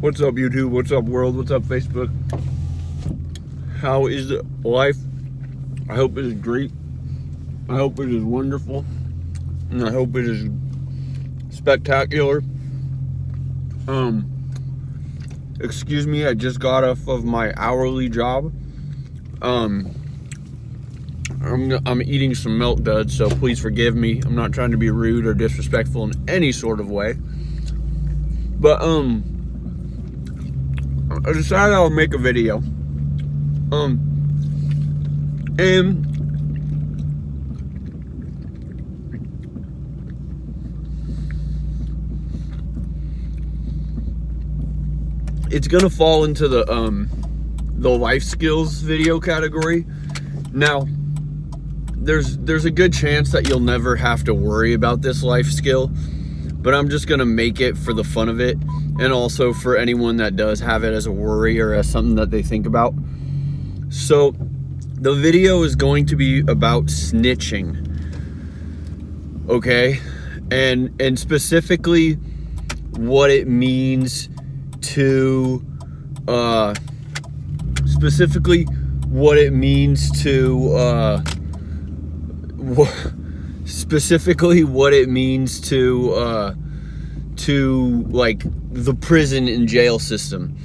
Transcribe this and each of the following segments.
What's up, YouTube? What's up, world? What's up, Facebook? How is life? I hope it is great. I hope it is wonderful. And I hope it is spectacular. Excuse me, I just got off of my hourly job. I'm eating some milk duds, so please forgive me. I'm not trying to be rude or disrespectful in any sort of way. But, I decided I'll make a video. And it's gonna fall into the life skills video category. Now, there's a good chance that you'll never have to worry about this life skill, but I'm just gonna make it for the fun of it, and also for anyone that does have it as a worry or as something that they think about. So the video is going to be about snitching, okay, and specifically what it means to specifically what it means to like the prison and jail system.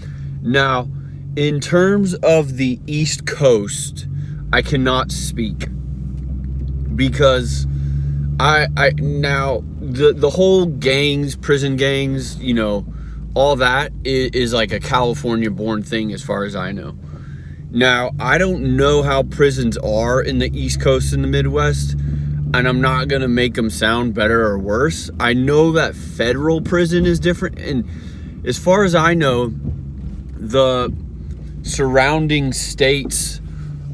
Now, in terms of the East Coast, I cannot speak because I now the whole gangs, prison gangs, you know, all that is like a California born thing as far as I know. Now, I don't know how prisons are in the East Coast and the Midwest, and I'm not gonna make them sound better or worse. I know that federal prison is different, and as far as I know, the surrounding states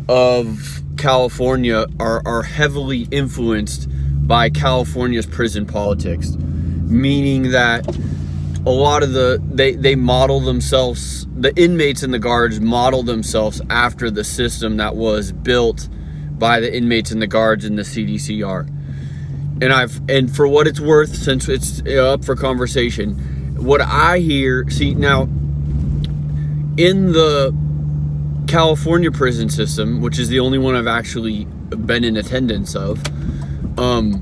of California are heavily influenced by California's prison politics, meaning that a lot of they model themselves, the inmates and the guards model themselves after the system that was built by the inmates and the guards in the CDCR. And for what it's worth, since it's up for conversation, what I hear, see now, in the California prison system, which is the only one I've actually been in attendance of, and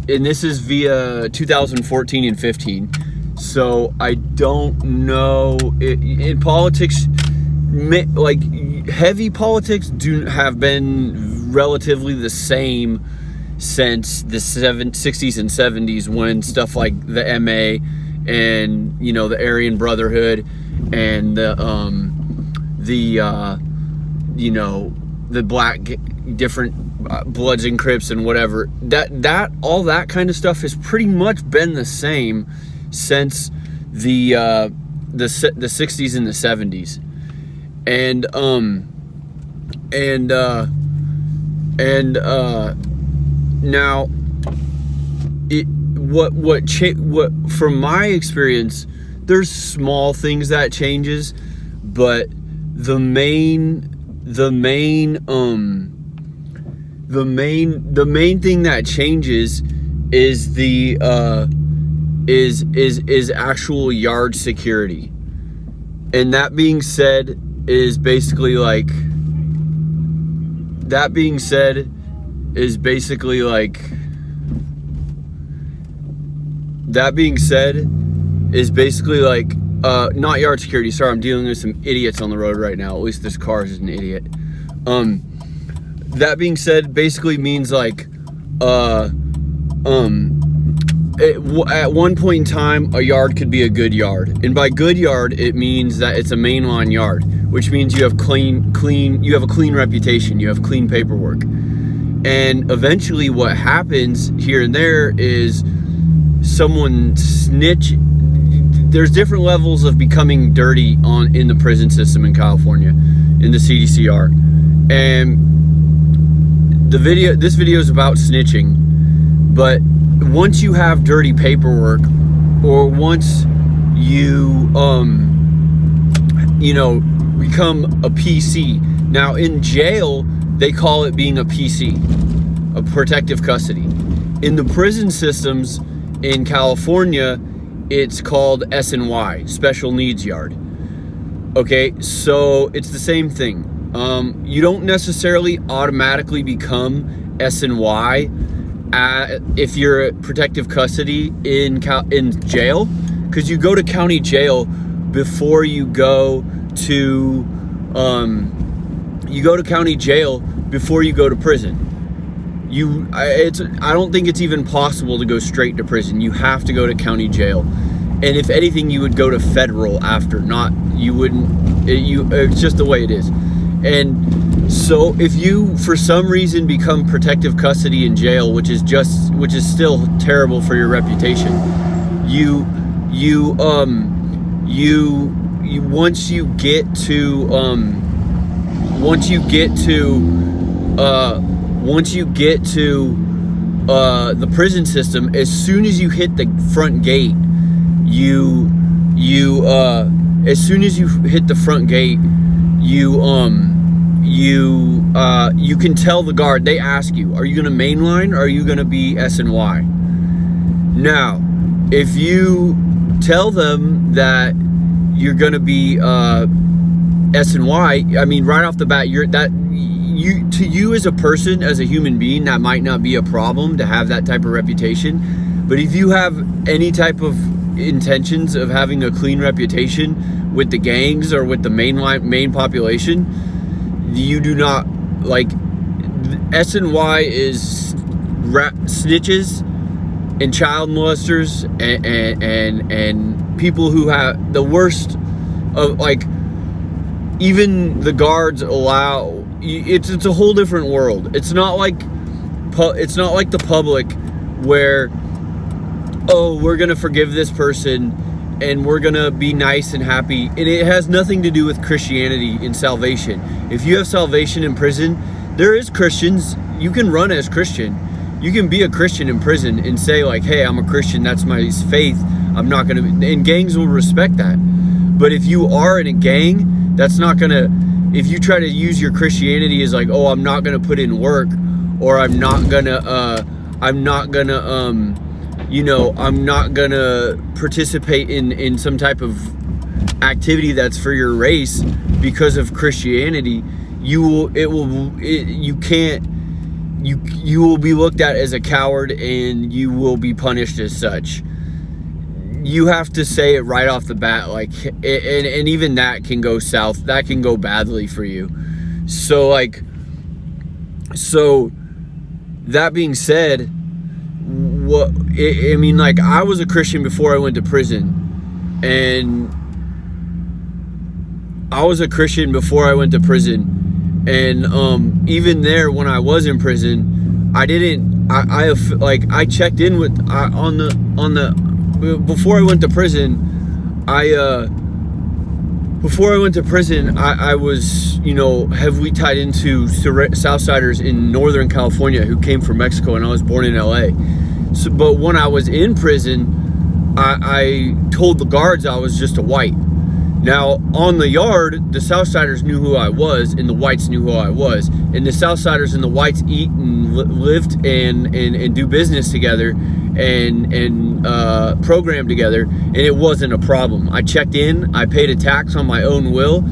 this is via 2014 and 15, so I don't know, in politics, like heavy politics have been relatively the same since the 60s and 70s, when stuff like the MA and, you know, the Aryan Brotherhood and you know, the black different Bloods and Crips and whatever, that all that kind of stuff has pretty much been the same since the 60s and the 70s. And now what from my experience, there's small things that changes, but the main thing that changes is is actual yard security. And that being said is basically like not yard security, sorry, I'm dealing with some idiots on the road right now. At least this car is an idiot. That being said, basically means like at one point in time, a yard could be a good yard, and by good yard it means that it's a mainline yard, which means you have a clean reputation, you have clean paperwork. And eventually what happens here and there is someone snitch. There's different levels of becoming dirty in the prison system in California, in the CDCR. And this video is about snitching, but once you have dirty paperwork, or once you you know, become a PC. Now in jail they call it being a PC, a protective custody. In the prison systems in California, it's called S&Y, Special Needs Yard. Okay, so it's the same thing. You don't necessarily automatically become S&Y if you're at protective custody in jail, because you go to county jail before you go to county jail before you go to prison. I don't think it's even possible to go straight to prison. You have to go to county jail, and if anything, you would go to federal after. It's just the way it is. And so if you for some reason become protective custody in jail, which is still terrible for your reputation, once you get to the prison system, as soon as you hit the front gate, you can tell the guard. They ask you, are you going to mainline or are you going to be S&Y? Now, if you tell them that you're going to be S&Y, I mean, right off the bat, to you as a person, as a human being, that might not be a problem to have that type of reputation. But if you have any type of intentions of having a clean reputation with the gangs or with the main population, you do not, like, S&Y is snitches and child molesters and people who have the worst of, like, even the guards allow. It's a whole different world. It's not like the public where, oh, we're gonna forgive this person and we're gonna be nice and happy. And it has nothing to do with Christianity and salvation. If you have salvation in prison, there is Christians. You can run as Christian. You can be a Christian in prison and say, like, hey, I'm a Christian, that's my faith. I'm not gonna, and gangs will respect that. But if you are in a gang, that's not gonna, if you try to use your Christianity as like, oh, I'm not gonna put in work, or I'm not gonna participate in some type of activity that's for your race because of Christianity, you will be looked at as a coward and you will be punished as such. You have to say it right off the bat, like, and even that can go south. That can go badly for you. So that being said, I was a Christian before I went to prison, and even there, when I was in prison, I checked in with before I went to prison, I was, heavily tied into Southsiders in Northern California who came from Mexico, and I was born in LA. So, but when I was in prison, I told the guards I was just a white. Now, on the yard, the Southsiders knew who I was, and the whites knew who I was. And the Southsiders and the whites eat and lived and do business together and program together, and it wasn't a problem. I checked in, I paid a tax on my own will,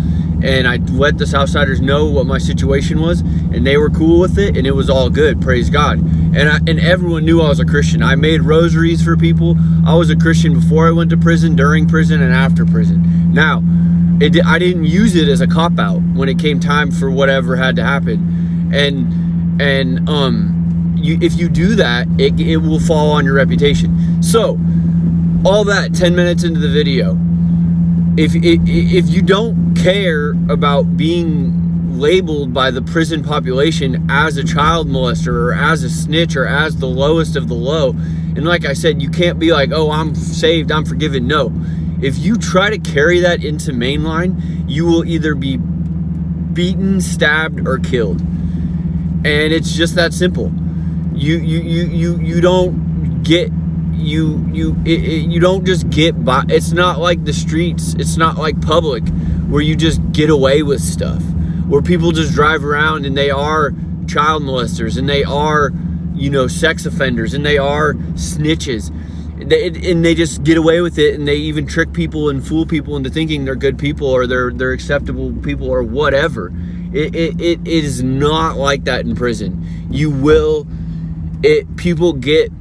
and I let the Southsiders know what my situation was, and they were cool with it, and it was all good, praise God. And everyone knew I was a Christian. I made rosaries for people. I was a Christian before I went to prison, during prison, and after prison. Now, I didn't use it as a cop-out when it came time for whatever had to happen. If you do that, it will fall on your reputation. So, all that 10 minutes into the video, if you don't care about being labeled by the prison population as a child molester or as a snitch or as the lowest of the low, and like I said, you can't be like, oh, I'm saved, I'm forgiven. No. If you try to carry that into mainline, you will either be beaten, stabbed, or killed. And it's just that simple. You don't just get by. It's not like the streets. It's not like public where you just get away with stuff, where people just drive around and they are child molesters and they are, sex offenders and they are snitches. and they just get away with it, and they even trick people and fool people into thinking they're good people or they're acceptable people or whatever. It is not like that in prison. People get,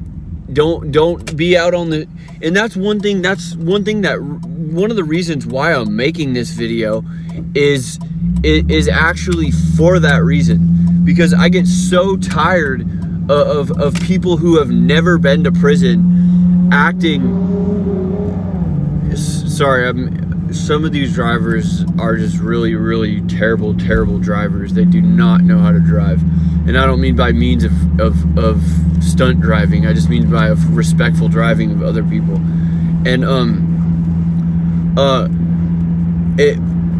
don't be out on the, and that's one thing that one of the reasons why I'm making this video is actually for that reason, because I get so tired of people who have never been to prison acting. Sorry, some of these drivers are just really, really terrible drivers. They do not know how to drive, and I don't mean by means of stunt driving. I just mean by respectful driving of other people. And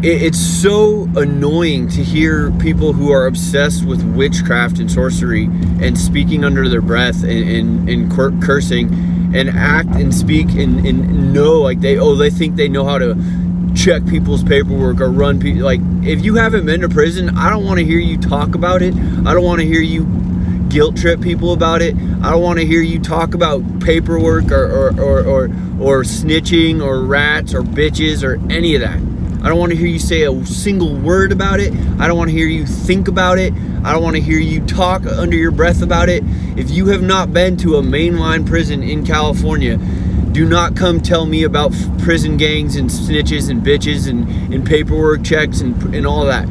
it's so annoying to hear people who are obsessed with witchcraft and sorcery and speaking under their breath and cursing and act and speak and know like they think they know how to check people's paperwork or run people. Like, if you haven't been to prison, I don't want to hear you talk about it. I don't want to hear you guilt trip people about it. I don't want to hear you talk about paperwork or snitching or rats or bitches or any of that. I don't want to hear you say a single word about it. I don't want to hear you think about it. I don't want to hear you talk under your breath about it. If you have not been to a mainline prison in California, do not come tell me about prison gangs and snitches and bitches and paperwork checks and all that.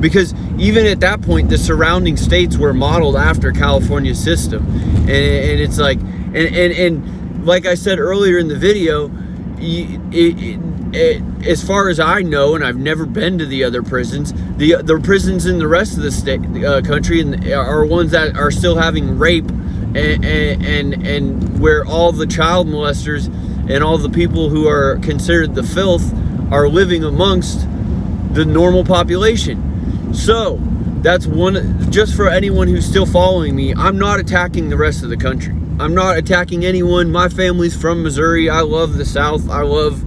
Because even at that point, the surrounding states were modeled after California's system. And it's like, and like I said earlier in the video, as far as I know, and I've never been to the other prisons, the prisons in the rest of the country are ones that are still having rape and where all the child molesters and all the people who are considered the filth are living amongst the normal population. So that's one, just for anyone who's still following me, I'm not attacking the rest of the country. I'm not attacking anyone. My family's from Missouri. I love the South. I love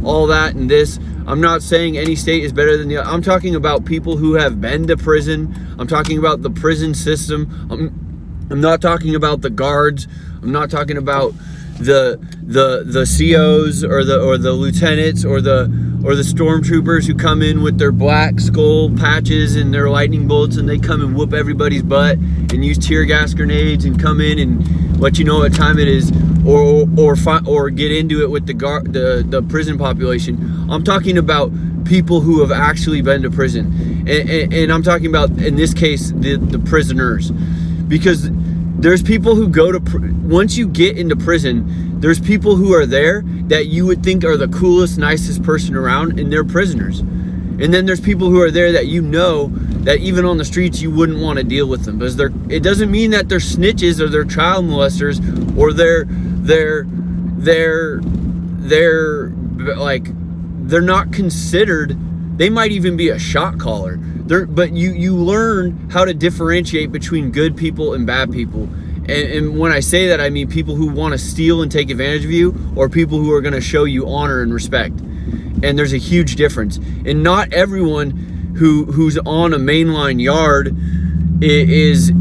all that and this. I'm not saying any state is better than the other. I'm talking about people who have been to prison. I'm talking about the prison system. I'm not talking about the guards. I'm not talking about the COs or the lieutenants or the stormtroopers who come in with their black skull patches and their lightning bolts, and they come and whoop everybody's butt and use tear gas grenades and come in and let you know what time it is, or get into it with the prison population. I'm talking about people who have actually been to prison, and I'm talking about, in this case, the prisoners, because there's people who go to once you get into prison, there's people who are there that you would think are the coolest, nicest person around, and they're prisoners. And then there's people who are there that you know that even on the streets you wouldn't want to deal with them, because it doesn't mean that they're snitches or they're child molesters or they're not considered. They might even be a shot caller. But you learn how to differentiate between good people and bad people. And when I say that, I mean people who want to steal and take advantage of you, or people who are going to show you honor and respect. And there's a huge difference. And not everyone who's on a mainline yard is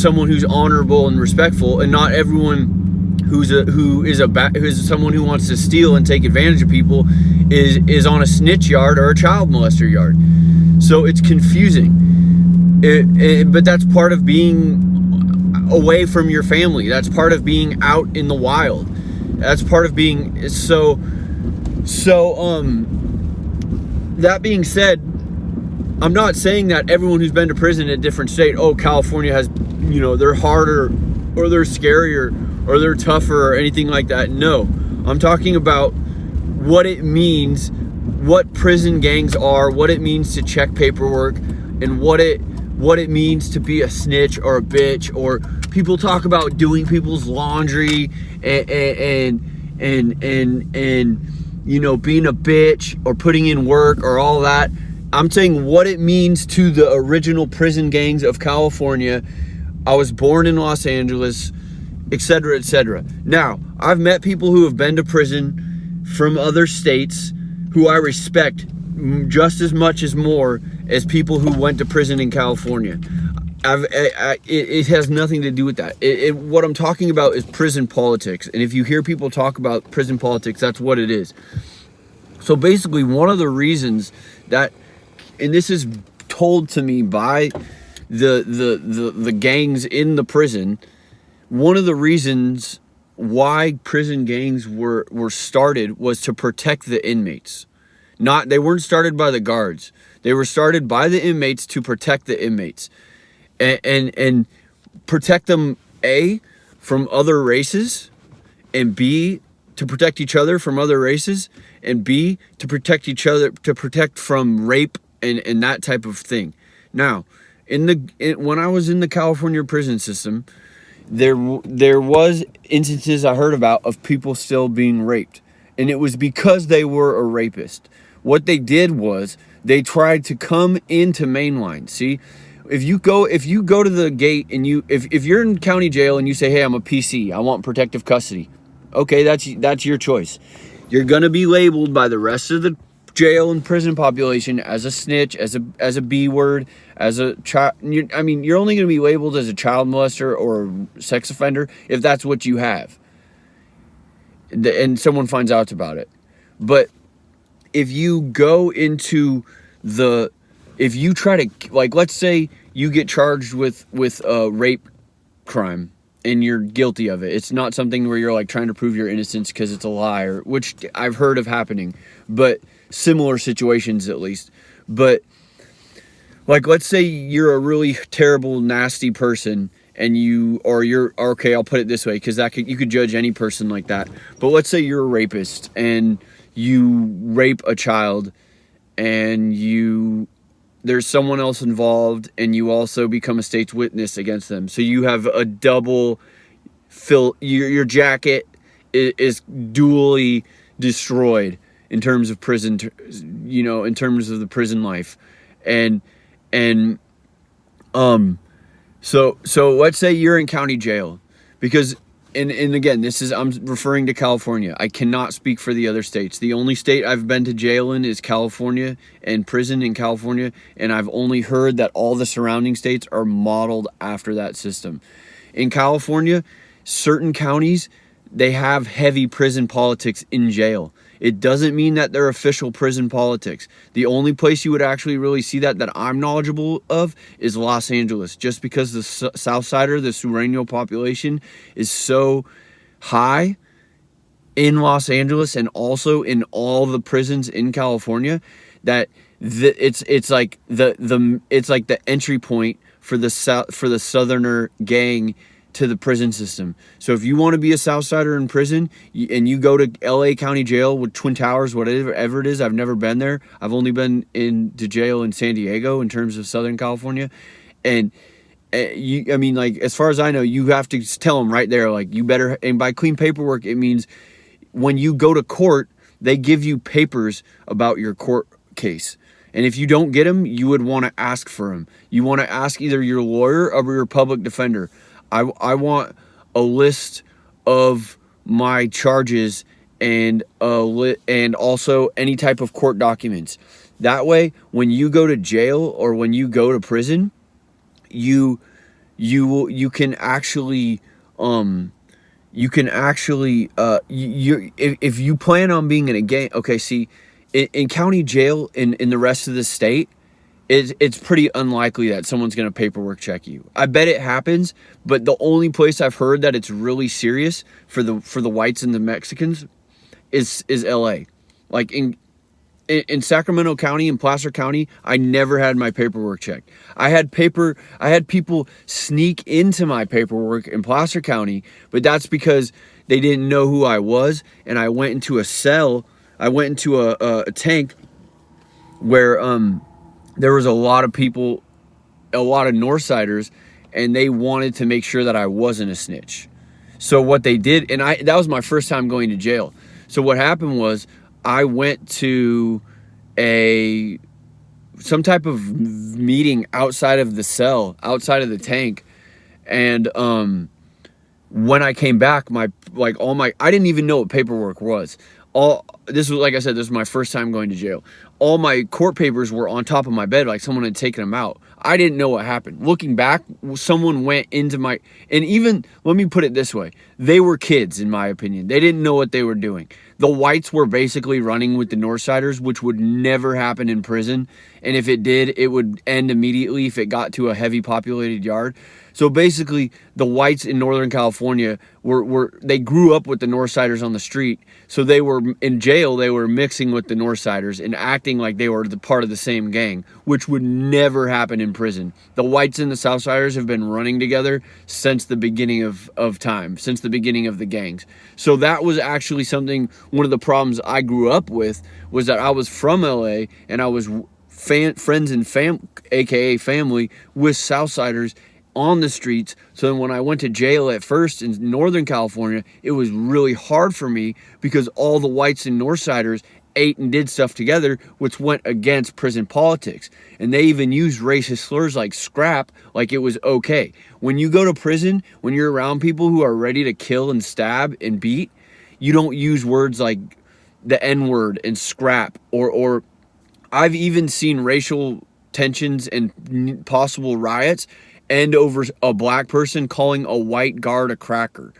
someone who's honorable and respectful, and not everyone who's someone who wants to steal and take advantage of people is on a snitch yard or a child molester yard. So it's confusing. But that's part of being away from your family. That's part of being out in the wild. That's part of being so that being said, I'm not saying that everyone who's been to prison in a different state, California has, they're harder or they're scarier or they're tougher or anything like that. No, I'm talking about what it means, what prison gangs are, what it means to check paperwork, and what it means to be a snitch or a bitch. Or people talk about doing people's laundry and being a bitch or putting in work or all that. I'm saying what it means to the original prison gangs of California. I was born in Los Angeles, etc., etc. Now, I've met people who have been to prison from other states who I respect just as much as more as people who went to prison in California. it has nothing to do with that. What I'm talking about is prison politics. And if you hear people talk about prison politics, that's what it is. So basically, one of the reasons that, and this is told to me by the gangs in the prison, one of the reasons why prison gangs were started was to protect the inmates. They weren't started by the guards. They were started by the inmates to protect the inmates. And protect them, A, from other races, and B, to protect each other from other races, and B, to protect each other, to protect from rape and that type of thing. Now, when I was in the California prison system, there was instances I heard about of people still being raped, and it was because they were a rapist. What they did was they tried to come into mainline. See, if you go to the gate and if you're in county jail and you say, hey, I'm a PC, I want protective custody, okay, that's your choice. You're gonna be labeled by the rest of the jail and prison population as a snitch, as a B word, as a child. You're only gonna be labeled as a child molester or a sex offender if that's what you have, and someone finds out about it. But if you go into if you try to, like, let's say you get charged with a rape crime and you're guilty of it. It's not something where you're like trying to prove your innocence because it's a lie, which I've heard of happening, but similar situations at least. But like, let's say you're a really terrible, nasty person and okay, I'll put it this way, because you could judge any person like that. But let's say you're a rapist and you rape a child and there's someone else involved, and you also become a state's witness against them. So you have a double your jacket is duly destroyed in terms of prison, in terms of the prison life. So let's say you're in county jail, because and again, I'm referring to California. I cannot speak for the other states. The only state I've been to jail in is California, and prison in California, and I've only heard that all the surrounding states are modeled after that system. In California, certain counties, they have heavy prison politics in jail. It doesn't mean that they're official prison politics. The only place you would actually really see that I'm knowledgeable of is Los Angeles, just because the South Sider, the Sureño population, is so high in Los Angeles and also in all the prisons in California that it's like the entry point for the Southerner gang to the prison system. So if you want to be a Southsider in prison and you go to LA County Jail with Twin Towers, whatever it is, I've never been there. I've only been into jail in San Diego in terms of Southern California. And as far as I know, you have to tell them right there, like, you better, and by clean paperwork, it means when you go to court, they give you papers about your court case. And if you don't get them, you would want to ask for them. You want to ask either your lawyer or your public defender. I want a list of my charges and also any type of court documents. That way, when you go to jail or when you go to prison, you can actually if you plan on being in a gang. Okay, see, in county jail in the rest of the state, it's pretty unlikely that someone's going to paperwork check you. I bet it happens, but the only place I've heard that it's really serious for the whites and the Mexicans is LA. Like in Sacramento County and Placer County, I never had my paperwork checked. I had people sneak into my paperwork in Placer County, but that's because they didn't know who I was, and I went into a cell. I went into a tank where there was a lot of people, a lot of Northsiders, and they wanted to make sure that I wasn't a snitch. So what they did, and that was my first time going to jail. So what happened was I went to some type of meeting outside of the cell, outside of the tank, and when I came back, I didn't even know what paperwork was. This was, like I said, this was my first time going to jail. All my court papers were on top of my bed, like someone had taken them out. I didn't know what happened. Looking back, someone went into my, and even, let me put it this way, they were kids, in my opinion. They didn't know what they were doing. The whites were basically running with the Northsiders, which would never happen in prison. And if it did, it would end immediately if it got to a heavy populated yard. So basically, the whites in Northern California they grew up with the Northsiders on the street. So they were in jail. They were mixing with the Northsiders and acting like they were the part of the same gang, which would never happen in prison. The whites and the Southsiders have been running together since the beginning of time, since the beginning of the gangs. So that was actually something. One of the problems I grew up with was that I was from LA and I was friends and aka family with Southsiders on the streets. So then when I went to jail at first in Northern California, it was really hard for me because all the whites and Northsiders ate and did stuff together, which went against prison politics. And they even used racist slurs like scrap, like it was okay. When you go to prison, when you're around people who are ready to kill and stab and beat, you don't use words like the N-word and scrap, or I've even seen racial tensions and possible riots end over a black person calling a white guard a cracker.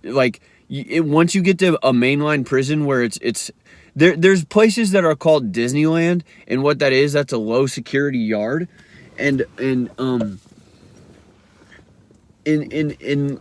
Like, once you get to a mainline prison where there's places that are called Disneyland, and what that is, that's a low security yard, and in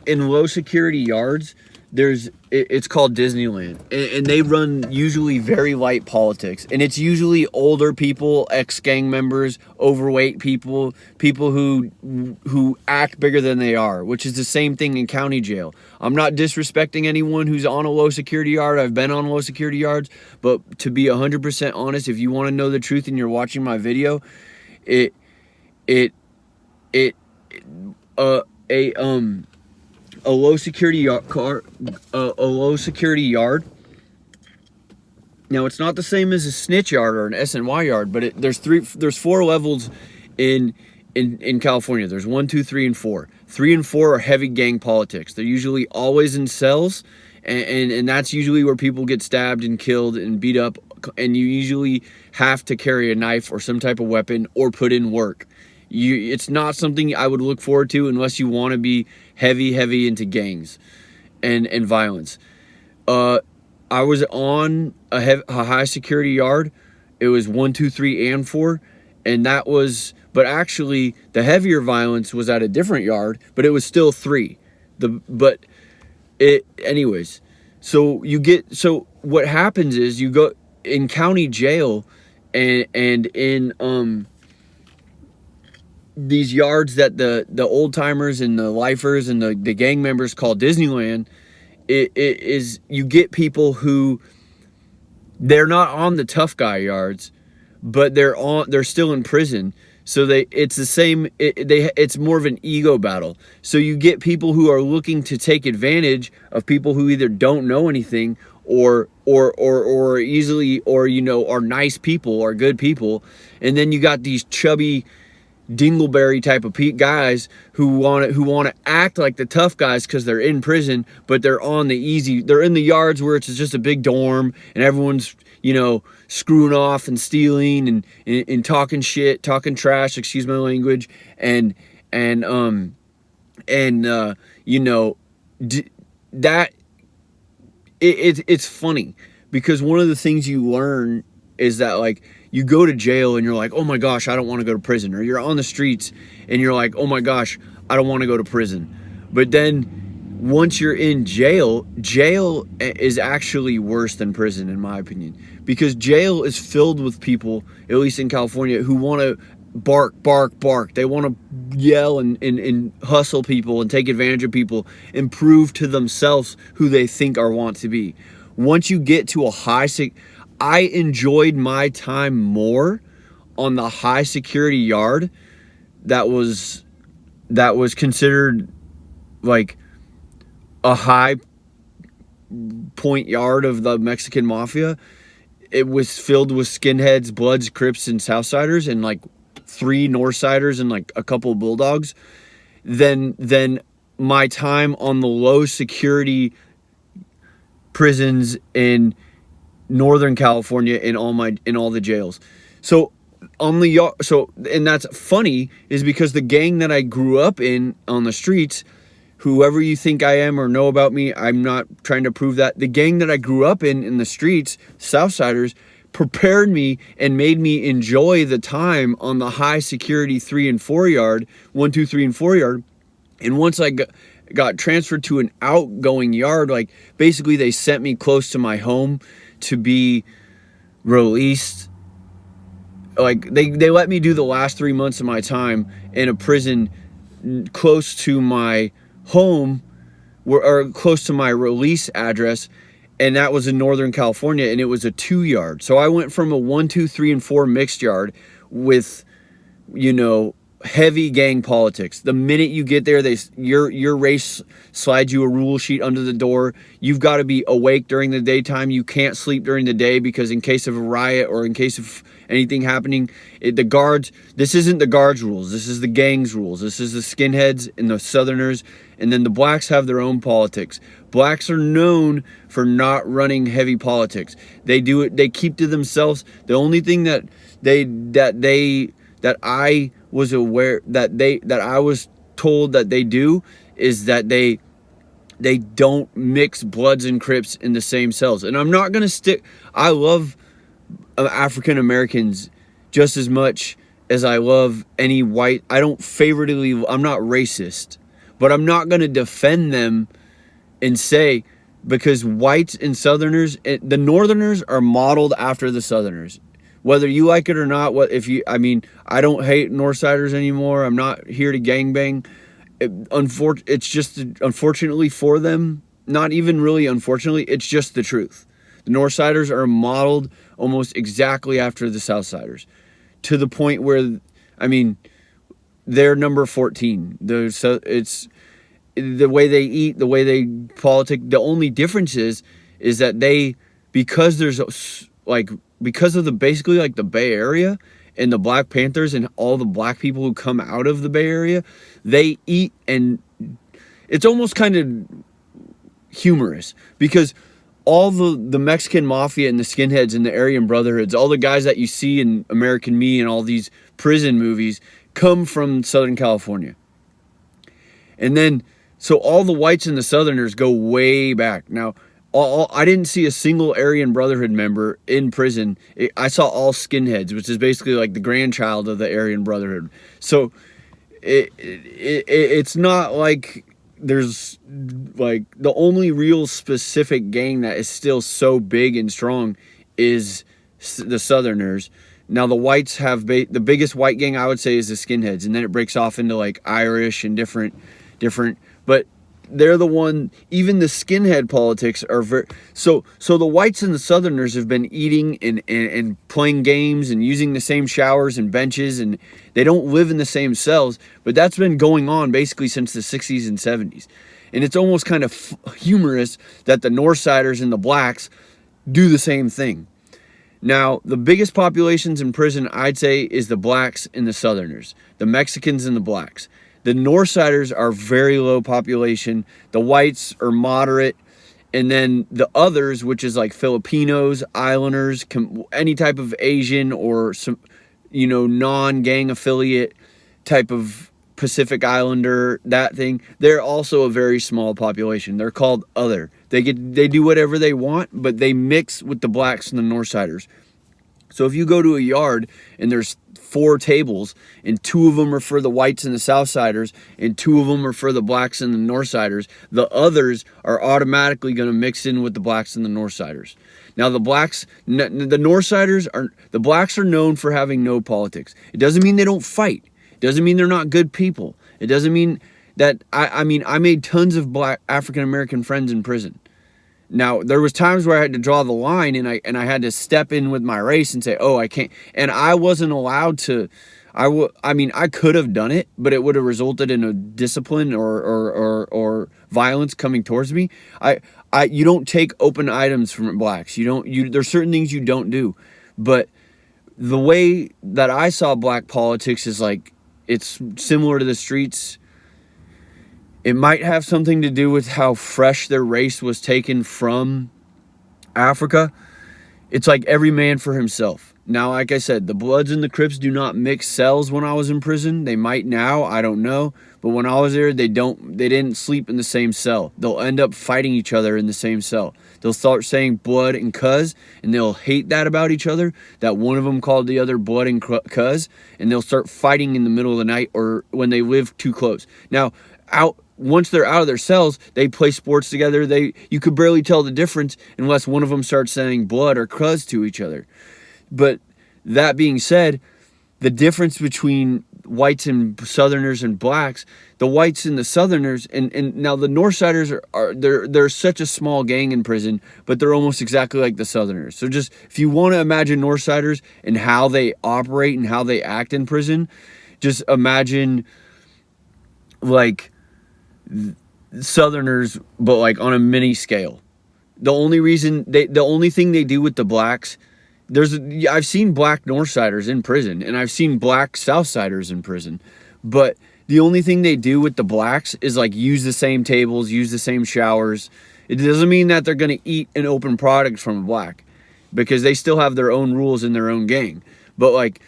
low security yards, it's called Disneyland, and they run usually very light politics, and it's usually older people, ex-gang members, overweight people who act bigger than they are, which is the same thing in county jail. I'm not disrespecting anyone who's on a low security yard. I've been on low security yards, but to be 100% honest, if you want to know the truth and you're watching my video, a low security yard. Now, it's not the same as a snitch yard or an SNY yard, but there's 4 levels in California. There's 1, 2, 3, and 4. 3 and 4 are heavy gang politics. They're usually always in cells, and that's usually where people get stabbed and killed and beat up, and you usually have to carry a knife or some type of weapon or put in work. It's not something I would look forward to unless you want to be heavy into gangs and violence. I was on a high security yard. It was 1, 2, 3, and 4, and but actually the heavier violence was at a different yard, but it was still 3. Anyways. So what happens is you go in county jail and in these yards that the old timers and the lifers and the gang members call Disneyland, it is, you get people who, they're not on the tough guy yards, but they're still in prison. So it's the same. It's more of an ego battle. So you get people who are looking to take advantage of people who either don't know anything or easily, or are nice people or good people, and then you got these chubby dingleberry type of guys who want to act like the tough guys because they're in prison, but they're in the yards where it's just a big dorm and everyone's screwing off and stealing and talking shit, talking trash, excuse my language, it's funny because one of the things you learn is that, like, you go to jail and you're like, oh my gosh, I don't want to go to prison. Or you're on the streets and you're like, oh my gosh, I don't want to go to prison. But then once you're in jail is actually worse than prison, in my opinion. Because jail is filled with people, at least in California, who want to bark. They want to yell and hustle people and take advantage of people and prove to themselves who they think or want to be. Once you get to I enjoyed my time more on the high security yard that was considered like a high point yard of the Mexican mafia. It was filled with skinheads, Bloods, Crips, and Southsiders, and like 3 Northsiders and like a couple of Bulldogs. Then my time on the low security prisons in Northern California in all the jails. So on the yard. So, and that's funny, is because the gang that I grew up in on the streets, whoever you think I am or know about me, I'm not trying to prove that. The gang that I grew up in the streets, Southsiders, prepared me and made me enjoy the time on the high security 3 and 4 yard, 1, 2, 3, and 4 yard. And once I got transferred to an outgoing yard, like basically they sent me close to my home to be released. Like they let me do the last 3 months of my time in a prison close to my home, or close to my release address, and that was in Northern California, and it was a 2 yard. So I went from a 1, 2, 3, and 4 mixed yard with, heavy gang politics. The minute you get there, your race slides you a rule sheet under the door. You've got to be awake during the daytime. You can't sleep during the day, because in case of a riot or in case of anything happening, this isn't the guards' rules. This is the gang's rules. This is the skinheads and the Southerners, and then the blacks have their own politics. Blacks are known for not running heavy politics. They do it. They keep to themselves. The only thing that I was aware that I was told that they do is that they don't mix Bloods and Crips in the same cells. And I'm not gonna I love African Americans just as much as I love any white. I'm not racist, but I'm not gonna defend them and say, because whites and Southerners, the Northerners are modeled after the Southerners. Whether you like it or not, I don't hate Northsiders anymore. I'm not here to gangbang. It's just, unfortunately for them, not even really unfortunately, it's just the truth. The Northsiders are modeled almost exactly after the Southsiders, to the point where, they're number 14. It's the way they eat, the way they politic. The only difference is that because of the Bay Area and the Black Panthers and all the black people who come out of the Bay Area, they eat, and it's almost kind of humorous, because all the Mexican mafia and the skinheads and the Aryan Brotherhoods, all the guys that you see in American Me and all these prison movies, come from Southern California. And then, so all the whites and the Southerners go way back. Now, I didn't see a single Aryan Brotherhood member in prison. I saw all skinheads, which is basically like the grandchild of the Aryan Brotherhood. So it's not like there's like, the only real specific gang that is still so big and strong is the Southerners. Now the whites have the biggest white gang, I would say, is the skinheads, and then it breaks off into like Irish and different, but they're the one. Even the skinhead politics are so the whites and the Southerners have been eating and playing games and using the same showers and benches, and they don't live in the same cells, but that's been going on basically since the 60s and 70s. And it's almost kind of humorous that the Northsiders and the blacks do the same thing. Now, the biggest populations in prison, I'd say, is the blacks and the Southerners, the Mexicans and the blacks. The Northsiders are very low population. The whites are moderate. And then the others, which is like Filipinos, Islanders, any type of Asian or some, non-gang affiliate type of Pacific Islander, that thing, they're also a very small population. They're called other. They do whatever they want, but they mix with the blacks and the Northsiders. So if you go to a yard and there's 4 tables, and 2 of them are for the whites and the Southsiders, and 2 of them are for the blacks and the Northsiders, the others are automatically going to mix in with the blacks and the Northsiders. Now the blacks, the Northsiders the blacks are known for having no politics. It doesn't mean they don't fight. It doesn't mean they're not good people. It doesn't mean that, I made tons of black African American friends in prison. Now, there was times where I had to draw the line, and I had to step in with my race and say, oh, I can't. And I wasn't allowed to. I could have done it, but it would have resulted in a discipline or violence coming towards me. You don't take open items from blacks. There's certain things you don't do. But the way that I saw black politics is like, it's similar to the streets. It might have something to do with how fresh their race was taken from Africa. It's like every man for himself. Now, like I said, the Bloods and the Crips do not mix cells when I was in prison. They might now, I don't know. But when I was there, they didn't sleep in the same cell. They'll end up fighting each other in the same cell. They'll start saying blood and cuz, and they'll hate that about each other, that one of them called the other blood and cuz, and they'll start fighting in the middle of the night or when they live too close. Now, once they're out of their cells, they play sports together. You could barely tell the difference unless one of them starts saying blood or cuz to each other. But that being said, the difference between whites and Southerners and blacks, the whites and the Southerners, and now the Northsiders they're such a small gang in prison, but they're almost exactly like the Southerners. So just, if you want to imagine Northsiders and how they operate and how they act in prison, just imagine like Southerners, but like on a mini scale. The only thing they do with the blacks, I've seen black Northsiders in prison, and I've seen black Southsiders in prison, but the only thing they do with the blacks is like use the same tables, use the same showers. It doesn't mean that they're going to eat an open product from a black, because they still have their own rules in their own gang. But like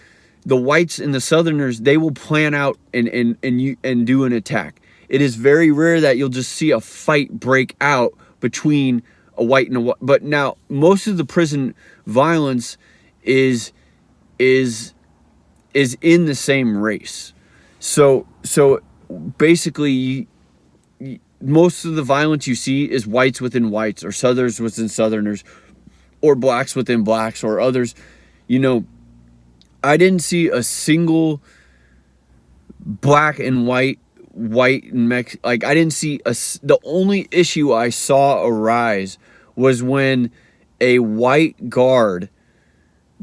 the whites and the Southerners, they will plan out and do an attack. It is very rare that you'll just see a fight break out between a white and a white. But now most of the prison violence is in the same race. So basically, most of the violence you see is whites within whites, or Southerners within Southerners, or blacks within blacks, or others. You know, I didn't see a single black and white and like I didn't see the only issue I saw arise was when a white guard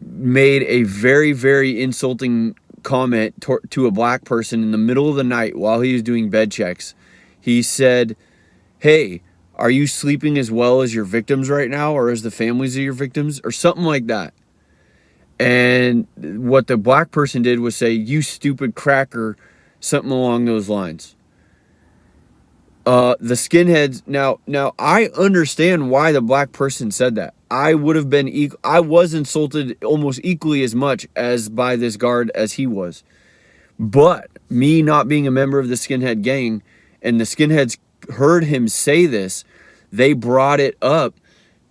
made a very, very insulting comment to a black person in the middle of the night while he was doing bed checks. He said, "Hey, are you sleeping as well as your victims right now, or as the families of your victims?" or something like that. And what the black person did was say, "You stupid cracker," something along those lines. The skinheads, now I understand why the black person said that. I would have been I was insulted almost equally as much as by this guard as he was. But me not being a member of the skinhead gang, and the skinheads heard him say this, they brought it up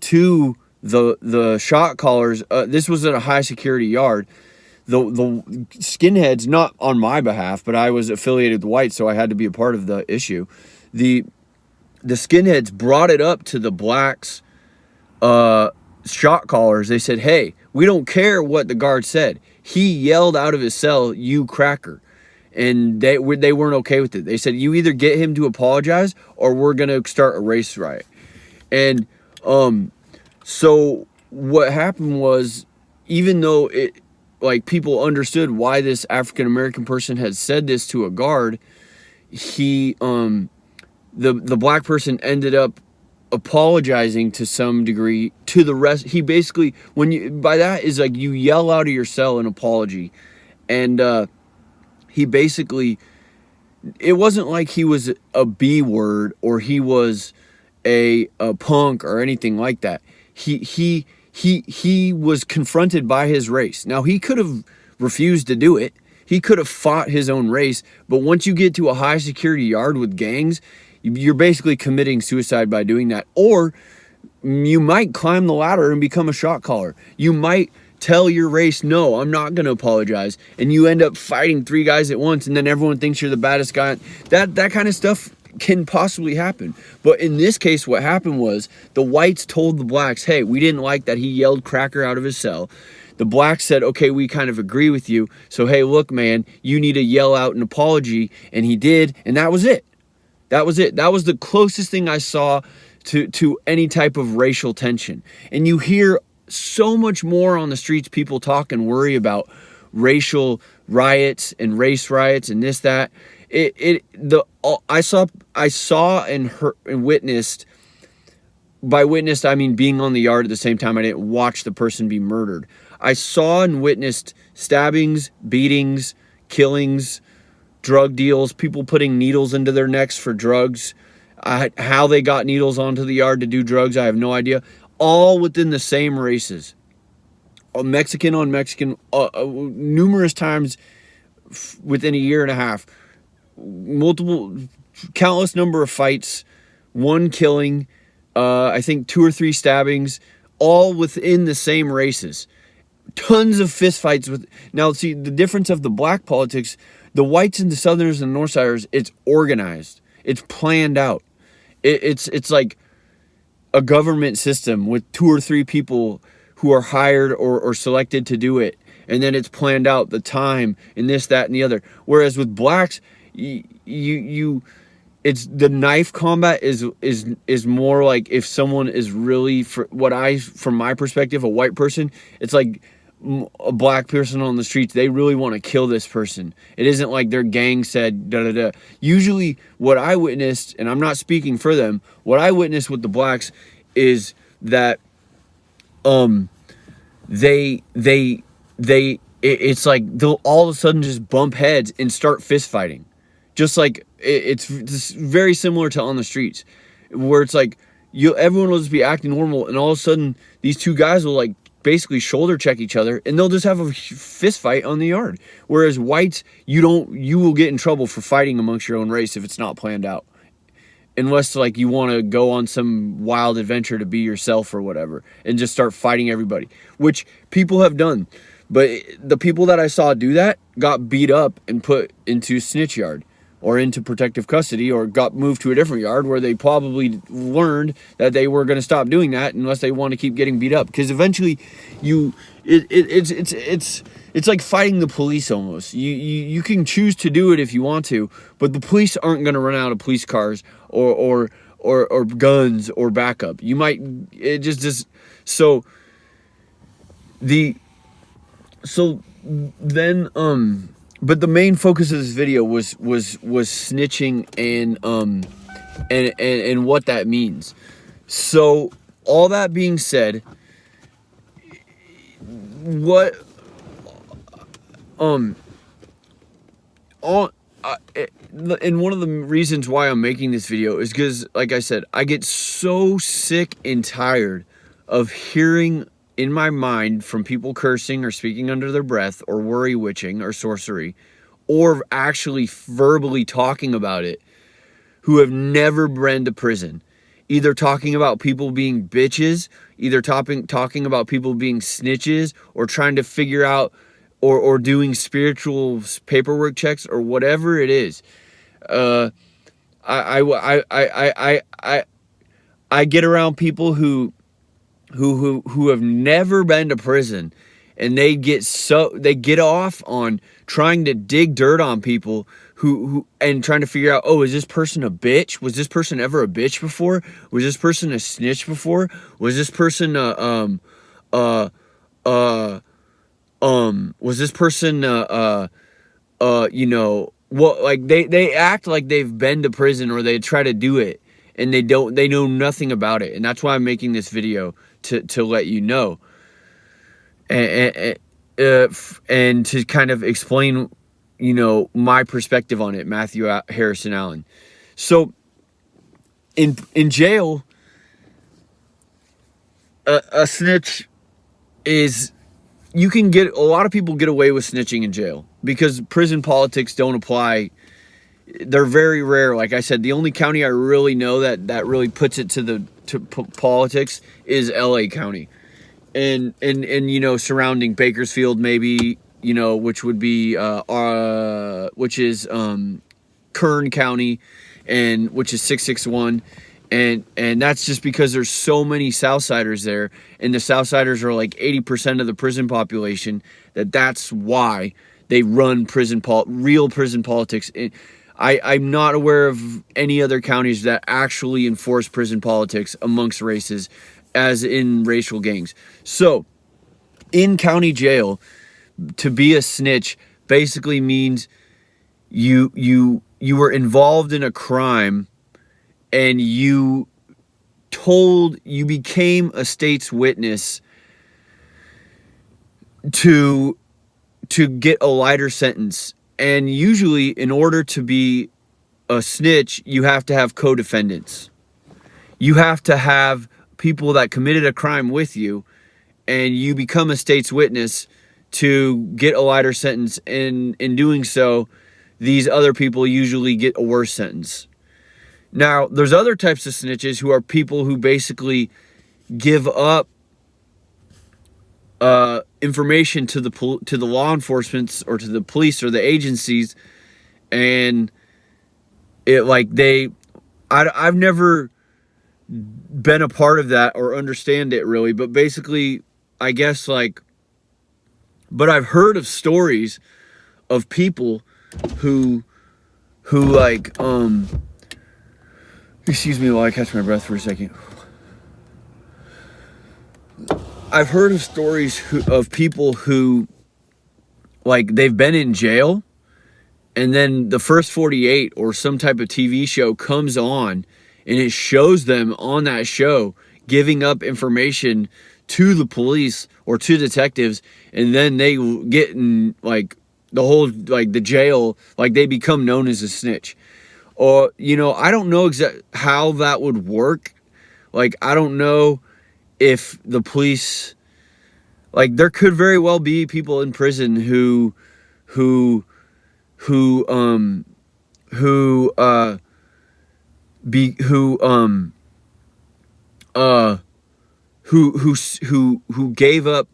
to the shot callers. This was at a high security yard. The skinheads, not on my behalf, but I was affiliated with white, so I had to be a part of the issue. The skinheads brought it up to the blacks shot callers. They said, "Hey, we don't care what the guard said. He yelled out of his cell, 'You cracker.'" And they weren't okay with it. They said, "You either get him to apologize, or we're going to start a race riot." And so what happened was, even though people understood why this African American person had said this to a guard, the black person ended up apologizing to some degree to the rest. He basically, by that is like you yell out of your cell an apology, and he basically, it wasn't like he was a B word or he was a punk or anything like that. He was confronted by his race. Now, he could have refused to do it. He could have fought his own race, but once you get to a high security yard with gangs, you're basically committing suicide by doing that. Or you might climb the ladder and become a shot caller. You might tell your race, "No, I'm not going to apologize," and you end up fighting 3 guys at once, and then everyone thinks you're the baddest guy. That kind of stuff can possibly happen. But in this case, what happened was the whites told the blacks, "Hey, we didn't like that he yelled cracker out of his cell." The blacks said, "Okay, we kind of agree with you. So, hey, look, man, you need to yell out an apology." And he did, and that was it. That was it. That was the closest thing I saw to any type of racial tension. And you hear so much more on the streets, people talk and worry about racial riots and race riots and this, that. I saw and heard and witnessed. By witnessed, I mean being on the yard at the same time. I didn't watch the person be murdered. I saw and witnessed stabbings, beatings, killings, drug deals, people putting needles into their necks for drugs. How they got needles onto the yard to do drugs, I have no idea. All within the same races. Mexican on Mexican, numerous times within a year and a half. Countless number of fights, one killing, I think 2 or 3 stabbings, all within the same races. Tons of fistfights with. Now, see the difference of the black politics. The whites and the Southerners and the Northsiders, it's organized. It's planned out. It's like a government system with 2 or 3 people who are hired or selected to do it, and then it's planned out the time and this, that, and the other. Whereas with blacks, it's the knife combat is more like if someone is really, from my perspective, a white person, it's like a black person on the streets, they really want to kill this person. It isn't like their gang said da da da. Usually what I witnessed, and I'm not speaking for them, what I witnessed with the blacks is that it's like they'll all of a sudden just bump heads and start fist fighting. Just like it's very similar to on the streets, where it's like everyone will just be acting normal, and all of a sudden these two guys will like basically shoulder check each other, and they'll just have a fist fight on the yard. Whereas whites, you will get in trouble for fighting amongst your own race if it's not planned out, unless like you want to go on some wild adventure to be yourself or whatever and just start fighting everybody, which people have done. But the people that I saw do that got beat up and put into snitch yard or into protective custody, or got moved to a different yard where they probably learned that they were going to stop doing that unless they want to keep getting beat up. Because eventually, it's like fighting the police almost. You can choose to do it if you want to, but the police aren't going to run out of police cars or guns or backup. You might so then but the main focus of this video was snitching and what that means. So all that being said, what and one of the reasons why I'm making this video is because, like I said, I get so sick and tired of hearing in my mind from people cursing or speaking under their breath or worry witching or sorcery, or actually verbally talking about it, who have never been to prison. Either talking about people being bitches, either talking about people being snitches, or trying to figure out or doing spiritual paperwork checks or whatever it is. I get around people who have never been to prison, and they get off on trying to dig dirt on people who and trying to figure out, oh, is this person a bitch? Was this person ever a bitch before? Was this person a snitch before? Was this person was this person what, like they act like they've been to prison, or they try to do it and they know nothing about it. And that's why I'm making this video, to let you know, and to kind of explain, my perspective on it, Matthew Harrison Allen. So in jail, a snitch is, a lot of people get away with snitching in jail because prison politics don't apply. They're very rare. Like I said, the only county I really know that really puts it to politics is LA County, and surrounding Bakersfield, maybe, which would be which is Kern County, and which is 661, and that's just because there's so many Southsiders there, and the Southsiders are like 80% of the prison population. That's why they run real prison politics. I'm not aware of any other counties that actually enforce prison politics amongst races, as in racial gangs. So, in county jail, to be a snitch basically means you were involved in a crime, and you became a state's witness to get a lighter sentence. And usually, in order to be a snitch, you have to have co-defendants. You have to have people that committed a crime with you, and you become a state's witness to get a lighter sentence. And in doing so, these other people usually get a worse sentence. Now, there's other types of snitches who are people who basically give up information to the law enforcement or to the police or the agencies, and I've never been a part of that or understand it really, but basically, I guess but I've heard of stories of people who excuse me while I catch my breath for a second. I've heard of stories of people who, they've been in jail, and then the first 48 or some type of TV show comes on, and it shows them on that show giving up information to the police or to detectives, and then they get in, the jail, they become known as a snitch. Or, I don't know exactly how that would work. I don't know if the police, there could very well be people in prison who gave up.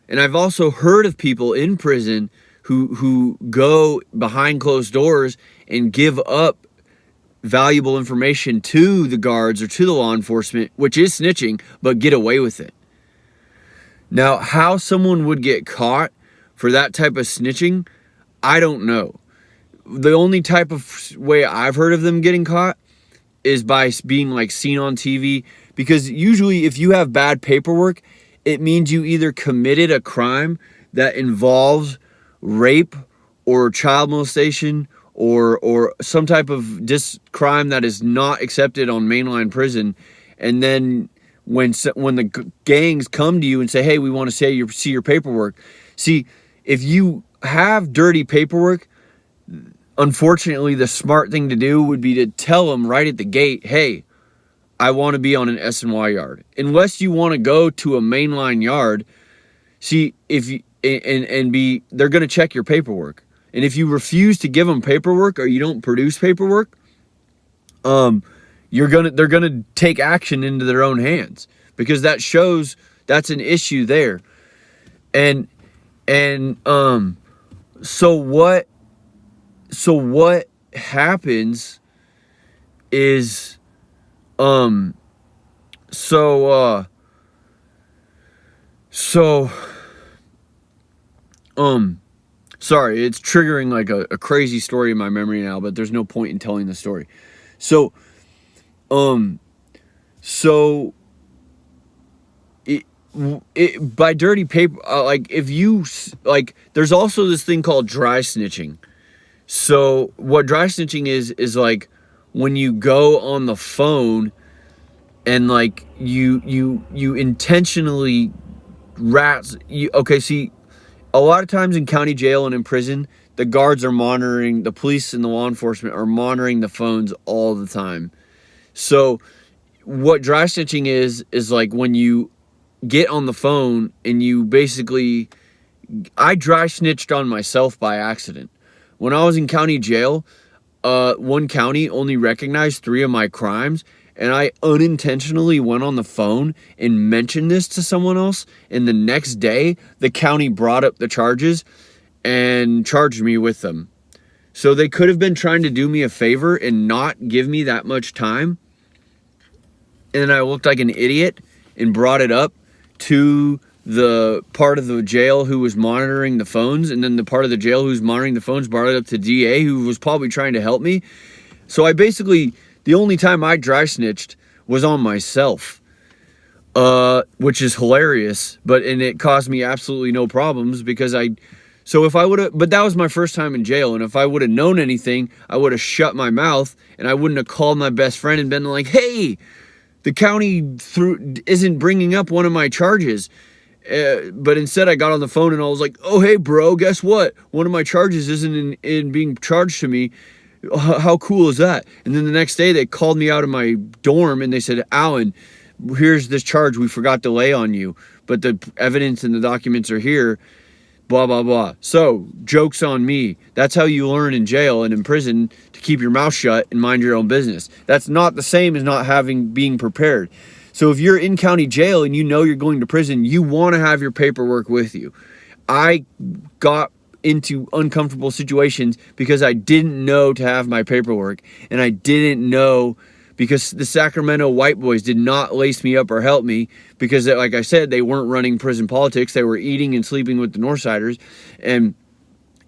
And I've also heard of people in prison who go behind closed doors and give up valuable information to the guards or to the law enforcement, which is snitching, but get away with it. Now, how someone would get caught for that type of snitching, I don't know. The only type of way I've heard of them getting caught is by being seen on TV, because usually if you have bad paperwork, it means you either committed a crime that involves rape or child molestation or some type of crime that is not accepted on mainline prison. And then when the gangs come to you and say, hey, we want to see your paperwork. See, if you have dirty paperwork, unfortunately, the smart thing to do would be to tell them right at the gate, hey, I want to be on an S&Y yard. Unless you want to go to a mainline yard, see, if you, they're going to check your paperwork. And if you refuse to give them paperwork or you don't produce paperwork, they're gonna take action into their own hands, because that shows that's an issue there. And so what happens is sorry, it's triggering a crazy story in my memory now, but there's no point in telling the story. So by dirty paper, if you, there's also this thing called dry snitching. So what dry snitching is when you go on the phone and you intentionally see, a lot of times in county jail and in prison, the guards are monitoring, the police and the law enforcement are monitoring the phones all the time. So what dry snitching is when you get on the phone and you basically, I dry snitched on myself by accident. When I was in county jail, one county only recognized 3 of my crimes, and I unintentionally went on the phone and mentioned this to someone else, and the next day, the county brought up the charges and charged me with them. So they could have been trying to do me a favor and not give me that much time, and then I looked like an idiot and brought it up to the part of the jail who was monitoring the phones, and then the part of the jail who was monitoring the phones brought it up to DA, who was probably trying to help me. So I basically, the only time I dry snitched was on myself, which is hilarious, and it caused me absolutely no problems, because but that was my first time in jail, and if I would have known anything, I would have shut my mouth, and I wouldn't have called my best friend and been like, hey, the county isn't bringing up one of my charges. But instead I got on the phone and I was like, oh, hey, bro, guess what? One of my charges isn't in being charged to me. How cool is that? And then the next day they called me out of my dorm and they said, Alan, here's this charge we forgot to lay on you. but the evidence and the documents are here, blah, blah, blah. So, joke's on me. That's how you learn in jail and in prison, to keep your mouth shut and mind your own business. That's not the same as not being prepared. So if you're in county jail and you know you're going to prison, you want to have your paperwork with you. I got into uncomfortable situations because I didn't know to have my paperwork, and I didn't know because the Sacramento white boys did not lace me up or help me, because, like I said, they weren't running prison politics. They were eating and sleeping with the Northsiders. And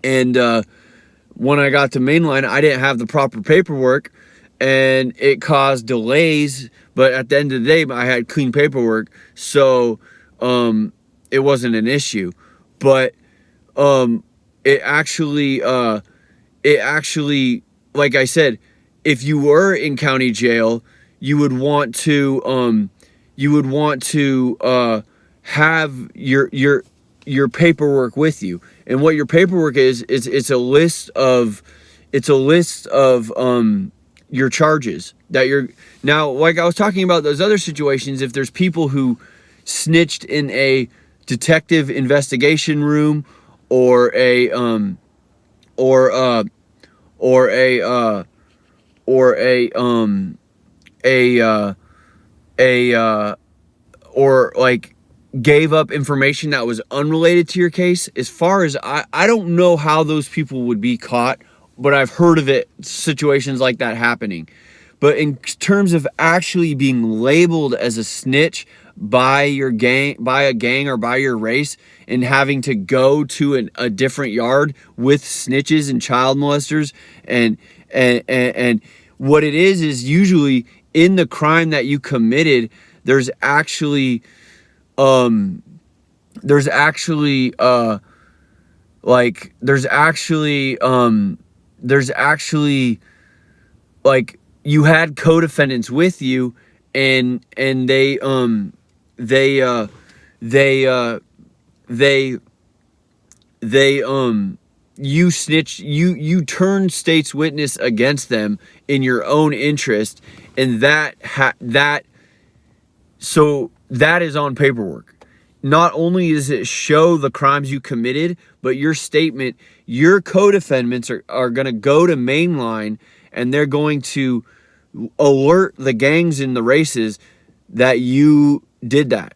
when I got to mainline, I didn't have the proper paperwork, and it caused delays. But at the end of the day, I had clean paperwork, so it wasn't an issue. But it actually, like I said, if you were in county jail, you would want to have your paperwork with you. And what your paperwork is it's a list of your charges that you're now, like I was talking about those other situations. If there's people who snitched in a detective investigation room, or like gave up information that was unrelated to your case, as far as I don't know how those people would be caught, but I've heard of it, situations like that happening. But in terms of actually being labeled as a snitch by a gang or by your race, and having to go to a different yard with snitches and child molesters, and what it is usually in the crime that you committed, there's actually like you had co-defendants with you, and you snitch, you turn state's witness against them in your own interest, and so that is on paperwork. Not only does it show the crimes you committed, but your statement, your co-defendants are going to go to mainline, and they're going to alert the gangs in the races that you did that.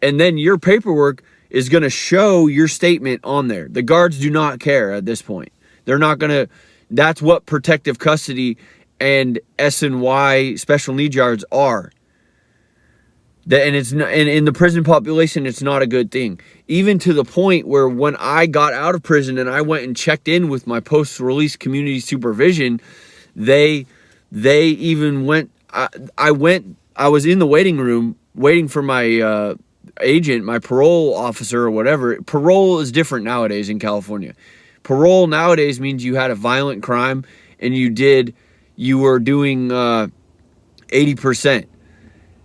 And then your paperwork is going to show your statement on there. The guards do not care at this point. They're not going to. That's what protective custody and S&Y special needs yards are. And it's not, and in the prison population, it's not a good thing. Even to the point where when I got out of prison and I went and checked in with my post-release community supervision, they even went. I was in the waiting room waiting for my agent, my parole officer or whatever. Parole is different nowadays in California. Parole nowadays means you had a violent crime and you were doing 80%.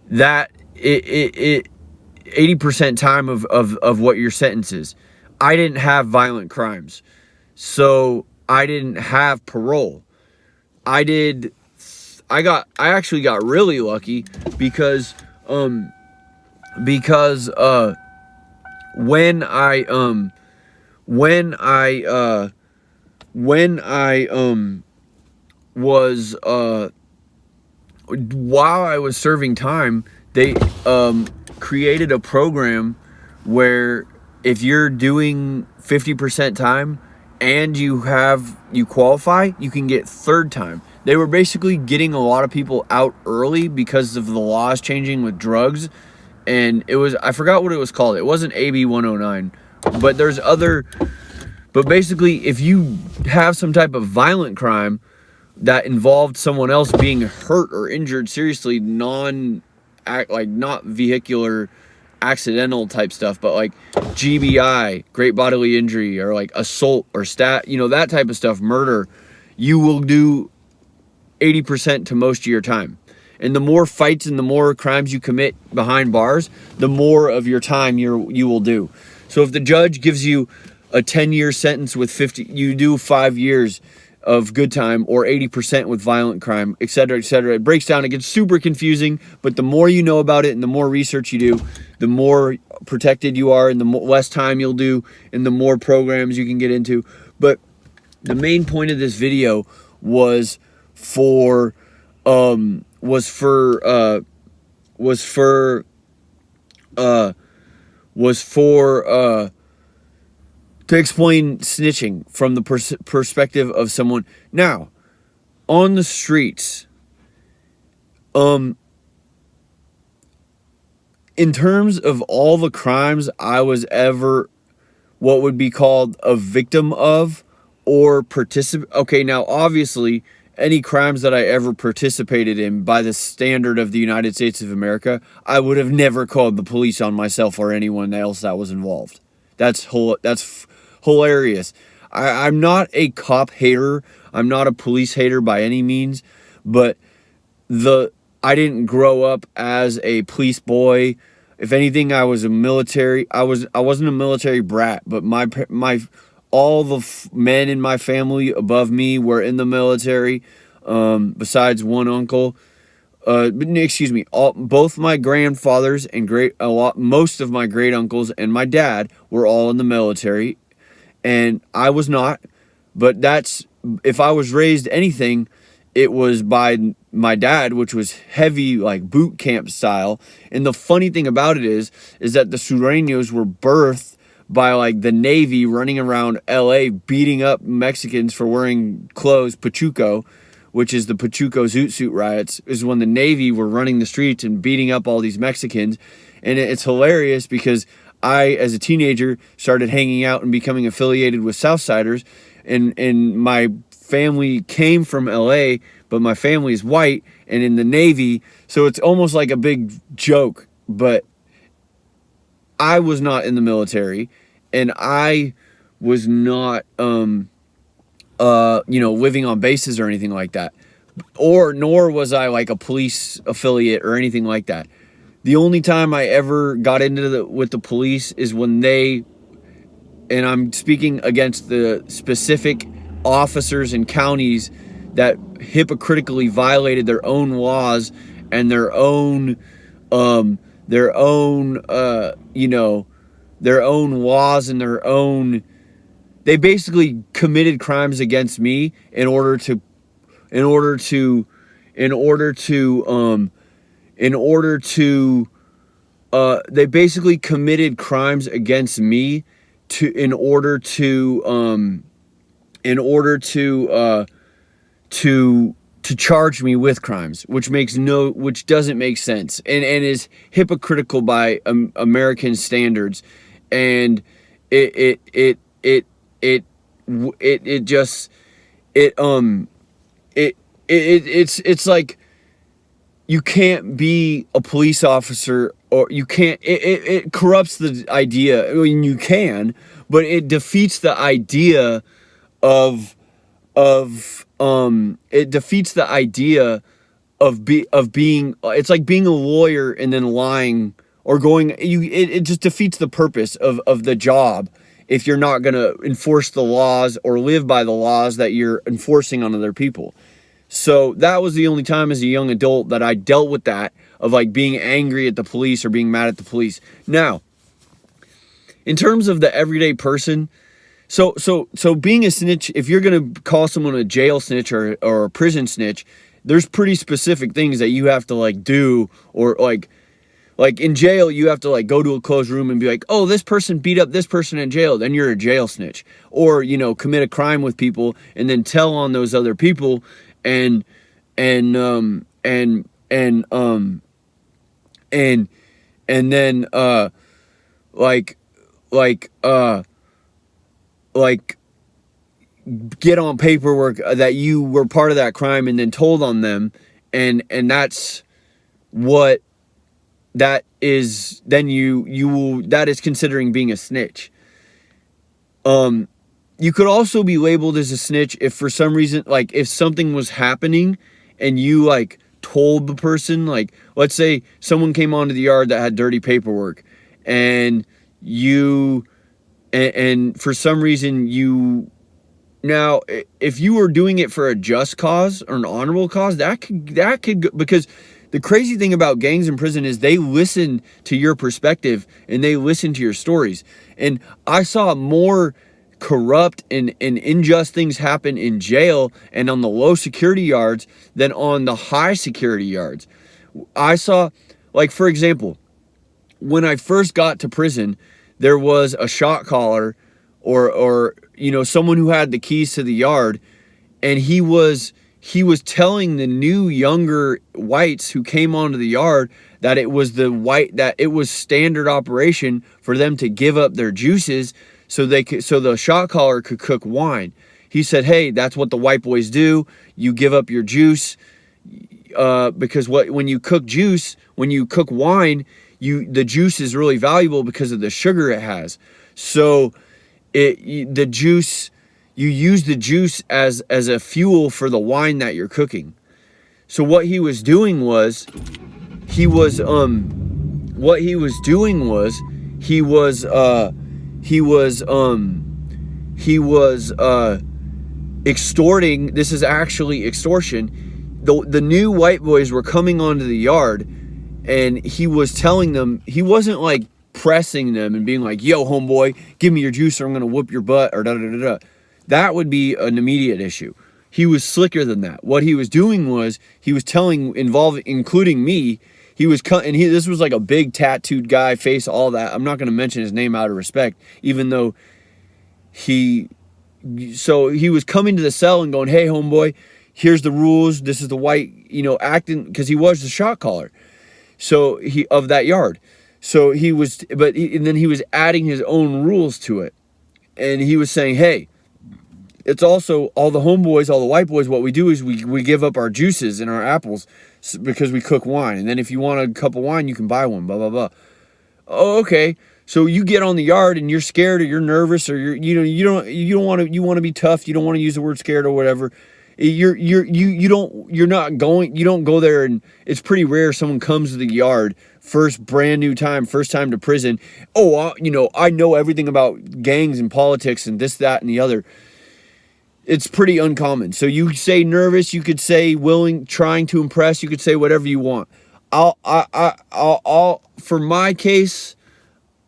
That it 80% time of what your sentence is. I didn't have violent crimes, so I didn't have parole. I actually got really lucky because when I was while I was serving time, they created a program where if you're doing 50% time and you qualify, you can get third time. They were basically getting a lot of people out early because of the laws changing with drugs. And I forgot what it was called. It wasn't AB 109, but but basically if you have some type of violent crime that involved someone else being hurt or injured seriously, not vehicular accidental type stuff, but like GBI, great bodily injury, or like assault or that type of stuff, murder, you will do 80% to most of your time. And the more fights and the more crimes you commit behind bars, the more of your time you will do. So if the judge gives you a 10-year sentence with 50, you do 5 years of good time, or 80% with violent crime, etc., etc. It breaks down. It gets super confusing, but the more you know about it and the more research you do, the more protected you are, and the less time you'll do, and the more programs you can get into. But the main point of this video was for was for to explain snitching from the perspective of someone. Now, on the streets, in terms of all the crimes I was ever what would be called a victim of or participate. Okay, now obviously any crimes that I ever participated in by the standard of the United States of America, I would have never called the police on myself or anyone else that was involved. That's hilarious. I'm not a cop hater. I'm not a police hater by any means, but I didn't grow up as a police boy. If anything, I was a military. I wasn't a military brat, but all the men in my family above me were in the military, besides one uncle. Both my grandfathers and most of my great uncles and my dad were all in the military, and I was not. But if I was raised anything, it was by my dad, which was heavy, like boot camp style. And the funny thing about it is that the Sureños were birthed by like the Navy running around LA beating up Mexicans for wearing clothes. Pachuco, which is the Pachuco Zoot Suit riots, is when the Navy were running the streets and beating up all these Mexicans. And it's hilarious because I, as a teenager, started hanging out and becoming affiliated with Southsiders, and my family came from LA, but my family is white and in the Navy, so it's almost like a big joke. But I was not in the military, and I was not, living on bases or anything like that, nor was I like a police affiliate or anything like that. The only time I ever got into with the police is when and I'm speaking against the specific officers in counties that hypocritically violated their own laws and their own laws and they basically committed crimes against me they basically committed crimes against me in order to charge me with crimes, which doesn't make sense and is hypocritical by American standards, and it's like you can't be a police officer, or you can't. It corrupts the idea. I mean, you can, but it defeats the idea of it defeats the idea of being. It's like being a lawyer and then lying or going. It just defeats the purpose of the job if you're not gonna enforce the laws or live by the laws that you're enforcing on other people. So that was the only time as a young adult that I dealt with that, of like being angry at the police or being mad at the police. Now, in terms of the everyday person, so being a snitch, if you're going to call someone a jail snitch or a prison snitch, there's pretty specific things that you have to like do, or like in jail, you have to like go to a closed room and be like, oh, this person beat up this person in jail. Then you're a jail snitch. Or, commit a crime with people and then tell on those other people. And then get on paperwork that you were part of that crime and then told on them, and that's what that is. Then that is considering being a snitch. You could also be labeled as a snitch if for some reason, like if something was happening and you like told the person, like let's say someone came onto the yard that had dirty paperwork, and for some reason now if you were doing it for a just cause or an honorable cause, that could because the crazy thing about gangs in prison is they listen to your perspective and they listen to your stories. And I saw more corrupt and unjust things happen in jail and on the low security yards than on the high security yards. I saw, like, for example, when I first got to prison, there was a shot caller or you know, someone who had the keys to the yard, and he was telling the new younger whites who came onto the yard that it was standard operation for them to give up their juices so the shot caller could cook wine. He said, "Hey, that's what the white boys do. You give up your juice because when you cook wine, the juice is really valuable because of the sugar it has. So you use the juice as a fuel for the wine that you're cooking." So what he was doing was extorting. This is actually extortion. The new white boys were coming onto the yard, and he was telling them, he wasn't like pressing them and being like, "Yo, homeboy, give me your juice or I'm gonna whoop your butt," or da da da da. That would be an immediate issue. He was slicker than that. What he was doing was he was including me. This was like a big tattooed guy, face, all that. I'm not gonna mention his name out of respect, even though he was coming to the cell and going, "Hey, homeboy, here's the rules. This is the white," acting, because he was the shot caller. So of that yard. So and then he was adding his own rules to it. And he was saying, "Hey, it's also all the homeboys, all the white boys, what we do is we give up our juices and our apples because we cook wine. And then if you want a cup of wine, you can buy one, blah, blah, blah." Oh, okay. So you get on the yard and you're scared or you're nervous or you don't be tough. You don't want to use the word scared or whatever. You don't go there, and it's pretty rare someone comes to the yard first time to prison. "Oh, I know everything about gangs and politics and this, that, and the other." It's pretty uncommon. So you say nervous, you could say willing, trying to impress, you could say whatever you want. For my case,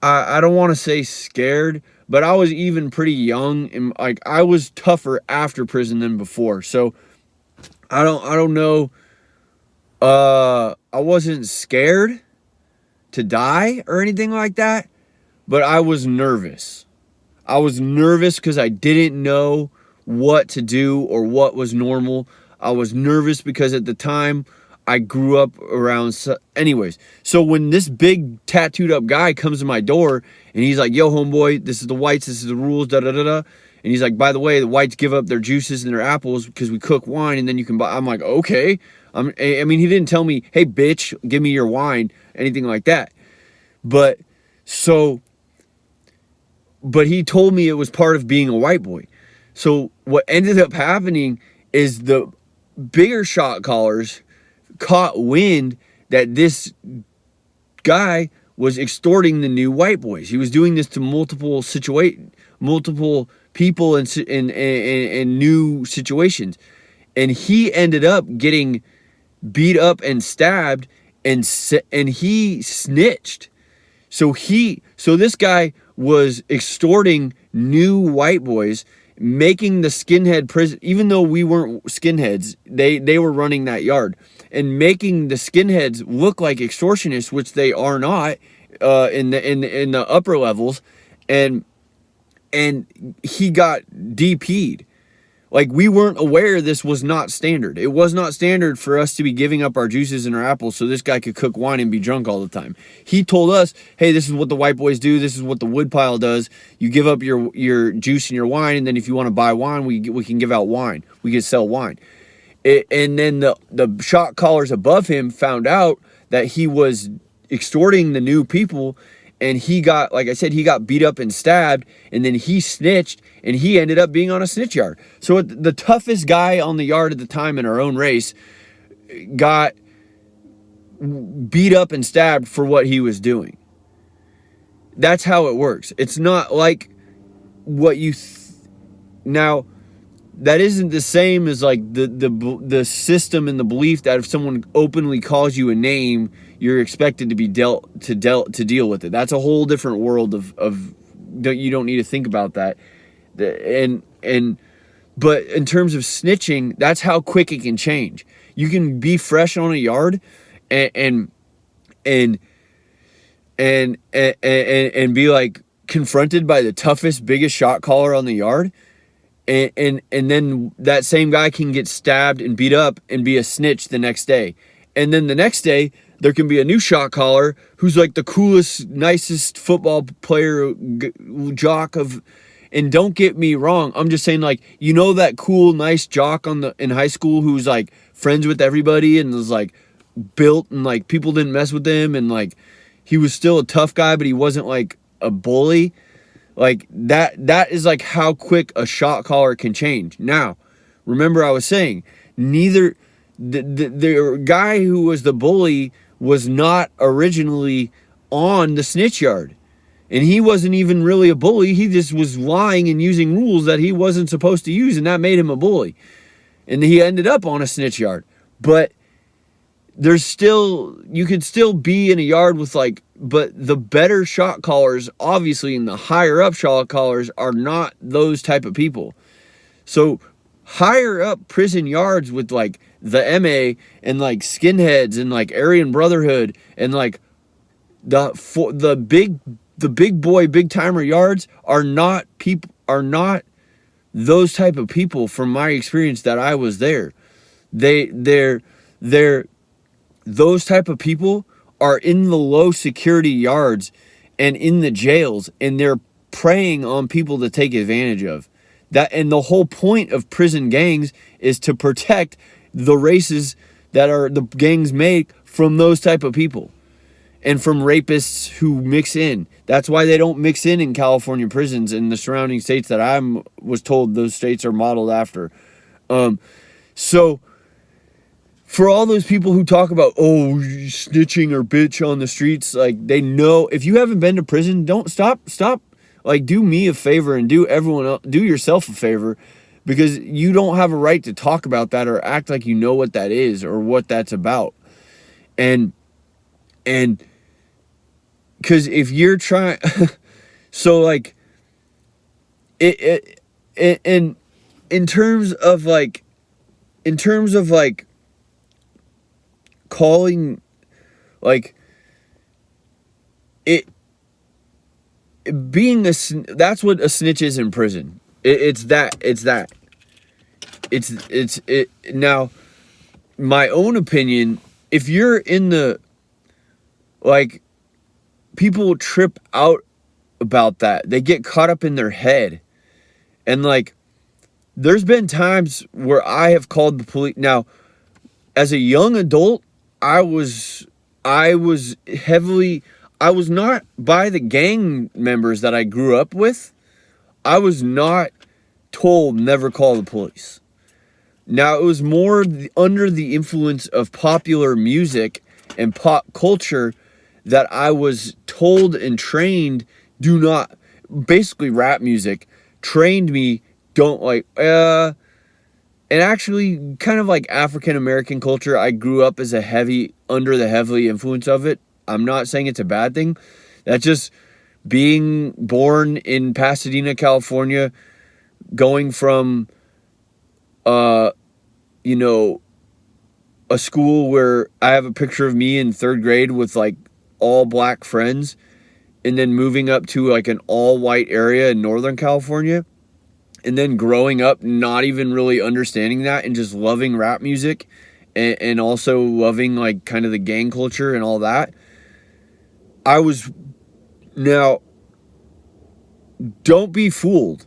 I don't want to say scared, but I was even pretty young, and like I was tougher after prison than before. So I don't know. I wasn't scared to die or anything like that, but I was nervous. I was nervous because I didn't know what to do or what was normal. I was nervous because at the time I grew up around. Anyways, so when this big tattooed up guy comes to my door and he's like, "Yo, homeboy, this is the whites, this is the rules, da da da da," and he's like, "By the way, the whites give up their juices and their apples because we cook wine and then you can buy." I'm like, "Okay." I mean, he didn't tell me, "Hey, bitch, give me your wine," anything like that. But he told me it was part of being a white boy. So what ended up happening is the bigger shot callers caught wind that this guy was extorting the new white boys. He was doing this to multiple people in new situations, and he ended up getting beat up and stabbed, and he snitched. So this guy was extorting new white boys, making the skinhead prison, even though we weren't skinheads, they were running that yard, and making the skinheads look like extortionists, which they are not, in the upper levels, and he got DP'd. Like, we weren't aware this was not standard. It was not standard for us to be giving up our juices and our apples so this guy could cook wine and be drunk all the time. He told us, "Hey, this is what the white boys do. This is what the woodpile does. You give up your juice and your wine, and then if you want to buy wine, we can give out wine. We can sell wine." And then the shot callers above him found out that he was extorting the new people, and he got, like I said, he got beat up and stabbed, and then he snitched, and he ended up being on a snitch yard. So the toughest guy on the yard at the time in our own race got beat up and stabbed for what he was doing. That's how it works. It's not like what you... Now, that isn't the same as like the system and the belief that if someone openly calls you a name, you're expected to be dealt to deal with it. That's a whole different world of you don't need to think about that. And but in terms of snitching, that's how quick it can change. You can be fresh on a yard and and and be like confronted by the toughest, biggest shot caller on the yard. And then that same guy can get stabbed and beat up and be a snitch the next day. And then the next day, there can be a new shot caller who's like the coolest, nicest football player, jock of. And don't get me wrong, I'm just saying, like, you know, that cool, nice jock in high school who's like friends with everybody and was like built and like people didn't mess with him and like he was still a tough guy, but he wasn't like a bully. Like that is like how quick a shot caller can change. Now, remember I was saying, neither the guy who was the bully was not originally on the snitch yard. And he wasn't even really a bully. He just was lying and using rules that he wasn't supposed to use, and that made him a bully. And he ended up on a snitch yard. But you could still be in a yard with like, but the better shot callers, obviously, and the higher up shot callers are not those type of people. So higher up prison yards with like the MA and like skinheads and like Aryan Brotherhood and like the big boy, big timer yards are not those type of people from my experience that I was there. They're those type of people are in the low security yards and in the jails, and they're preying on people to take advantage of that. And the whole point of prison gangs is to protect the races that are the gangs make from those type of people and from rapists who mix in. That's why they don't mix in California prisons and the surrounding states that I was told those states are modeled after. So for all those people who talk about, oh, snitching or bitch on the streets, like, they know, if you haven't been to prison, don't stop, like, do me a favor and do everyone else, do yourself a favor, because you don't have a right to talk about that or act like you know what that is or what that's about. And because if you're trying, so like, in terms of like calling, like, it being that's what a snitch is in prison. It's now, my own opinion, if you're in the, like, people trip out about that. They get caught up in their head. And like, there's been times where I have called the police. Now, as a young adult, I was not by the gang members that I grew up with. I was not told never call the police. Now, it was more under the influence of popular music and pop culture that I was told and trained, basically rap music trained me, don't like, and actually kind of like African American culture. I grew up as under the heavy influence of it. I'm not saying it's a bad thing. That's just being born in Pasadena, California, going from, a school where I have a picture of me in third grade with like all black friends, and then moving up to like an all white area in Northern California, and then growing up not even really understanding that and just loving rap music and also loving like kind of the gang culture and all that. Now, don't be fooled.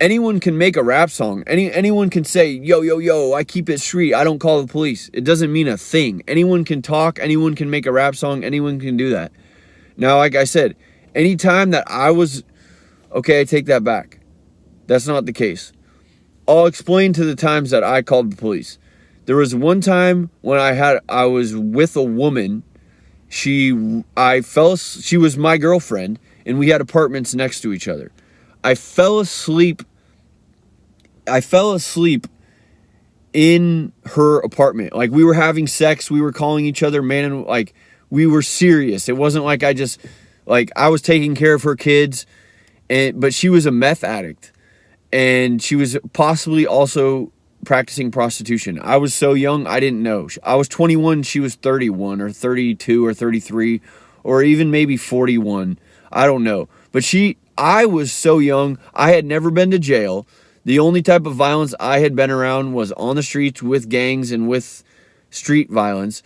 Anyone can make a rap song. Anyone can say, yo, I keep it street, I don't call the police. It doesn't mean a thing. Anyone can talk, anyone can make a rap song, anyone can do that. Now, like I said, anytime that okay, I take that back. That's not the case. I'll explain to the times that I called the police. There was one time when I was with a woman. She was my girlfriend, and we had apartments next to each other. I fell asleep I fell asleep in her apartment. Like, we were having sex, we were calling each other man, and like, we were serious. It wasn't like I was taking care of her kids, but she was a meth addict, and she was possibly also practicing prostitution. I was so young, I didn't know. I was 21, she was 31 or 32 or 33 or even maybe 41. I don't know. But I was so young, I had never been to jail. The only type of violence I had been around was on the streets with gangs and with street violence.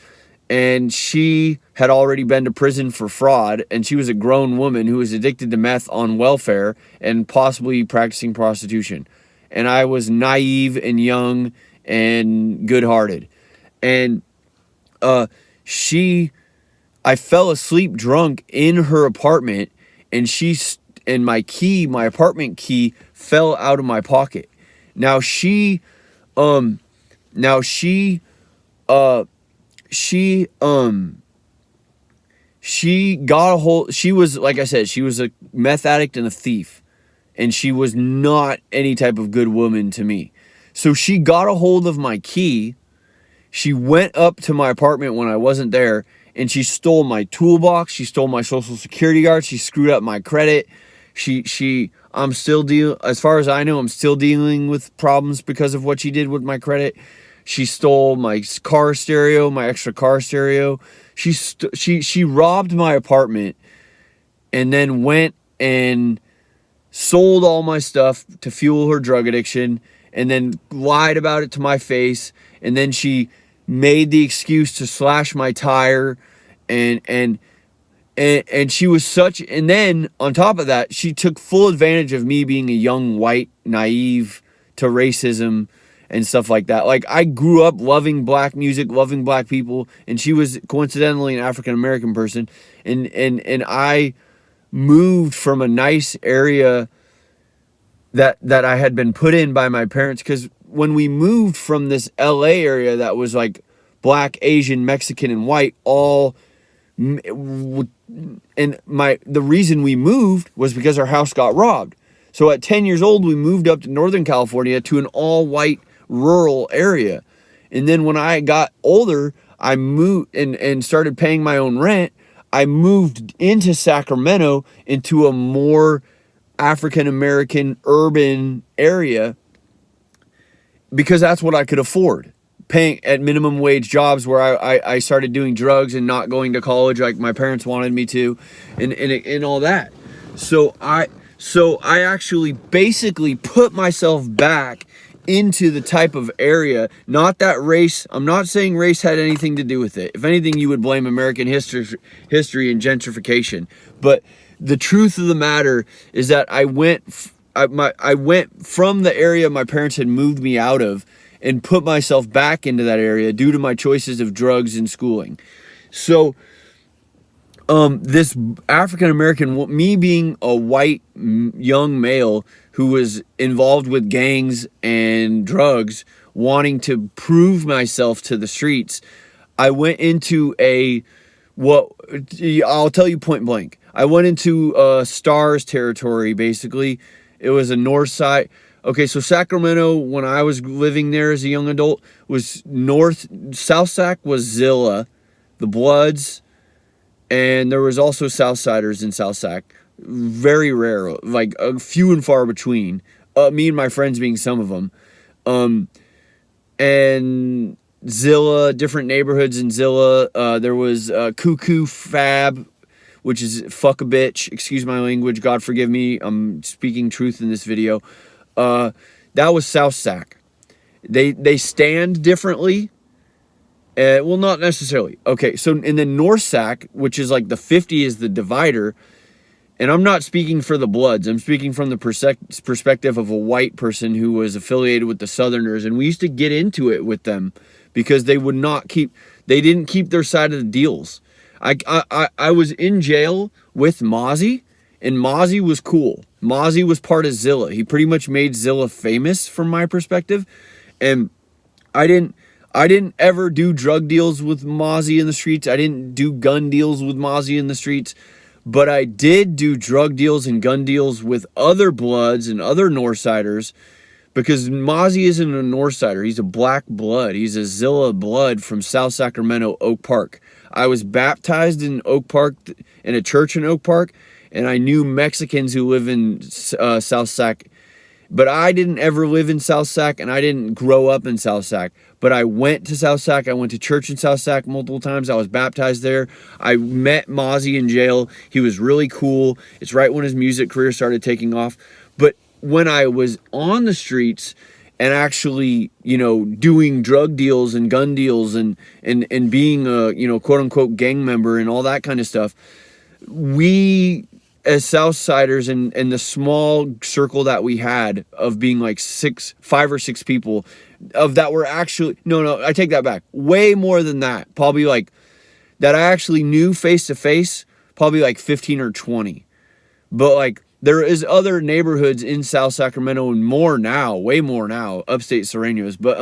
And she had already been to prison for fraud, and she was a grown woman who was addicted to meth on welfare and possibly practicing prostitution. And I was naive and young and good-hearted. And I fell asleep drunk in her apartment, and my apartment key fell out of my pocket. Now she got a hold. She was, like I said, she was a meth addict and a thief, and she was not any type of good woman to me. So she got a hold of my key. She went up to my apartment when I wasn't there, and she stole my toolbox. She stole my social security card. She screwed up my credit. I'm still as far as I know, I'm still dealing with problems because of what she did with my credit. She stole my car stereo, my extra car stereo. She robbed my apartment and then went and sold all my stuff to fuel her drug addiction, and then lied about it to my face. And then she made the excuse to slash my tire, and she was and then on top of that, she took full advantage of me being a young, white, naive to racism and stuff like that. Like, I grew up loving black music, loving black people, and she was coincidentally an African-American person, and I moved from a nice area that I had been put in by my parents, because when we moved from this LA area that was like black, Asian, Mexican, and white, the reason we moved was because our house got robbed. So at 10 years old, we moved up to Northern California to an all-white rural area. And then when I got older, I moved and started paying my own rent. I moved into Sacramento, into a more African-American urban area, because that's what I could afford. Paying at minimum wage jobs where I started doing drugs and not going to college like my parents wanted me to, and all that. So I actually basically put myself back into the type of area, not that race. I'm not saying race had anything to do with it. If anything, you would blame American history and gentrification. But the truth of the matter is that I went from the area my parents had moved me out of and put myself back into that area due to my choices of drugs and schooling. So this African-American, me being a white young male who was involved with gangs and drugs, wanting to prove myself to the streets, I went into I'll tell you point blank. I went into Stars territory, basically. It was a north side. Okay, so Sacramento, when I was living there as a young adult, was north. South Sac was Zilla, the Bloods, and there was also Southsiders in South Sac. Very rare, like a few and far between. Me and my friends being some of them. And Zilla, different neighborhoods in Zilla. There was Cuckoo Fab, which is fuck a bitch. Excuse my language. God forgive me. I'm speaking truth in this video. That was South Sac. They stand differently. Well, not necessarily. Okay, so in the North Sac, which is like the 50 is the divider, and I'm not speaking for the Bloods. I'm speaking from the perspective of a white person who was affiliated with the Southerners, and we used to get into it with them because they didn't keep their side of the deals. I was in jail with Mozzie, and Mozzie was cool. Mozzie was part of Zilla. He pretty much made Zilla famous from my perspective. And I didn't ever do drug deals with Mozzie in the streets. I didn't do gun deals with Mozzie in the streets. But I did do drug deals and gun deals with other Bloods and other Northsiders because Mozzie isn't a North Sider. He's a black blood. He's a Zilla blood from South Sacramento, Oak Park. I was baptized in Oak Park, in a church in Oak Park, and I knew Mexicans who live in South Sac. But I didn't ever live in South Sac, and I didn't grow up in South Sac. But I went to South Sac. I went to church in South Sac multiple times. I was baptized there. I met Mozzie in jail. He was really cool. It's right when his music career started taking off. But when I was on the streets and actually, you know, doing drug deals and gun deals and being a, you know, quote unquote gang member and all that kind of stuff, we as Southsiders and the small circle that we had of being like 5 or 6 people of that were actually, no, I take that back. Way more than that. Probably like that I actually knew face to face, probably like 15 or 20. But like there is other neighborhoods in South Sacramento and more now, way more now, upstate Sureños. But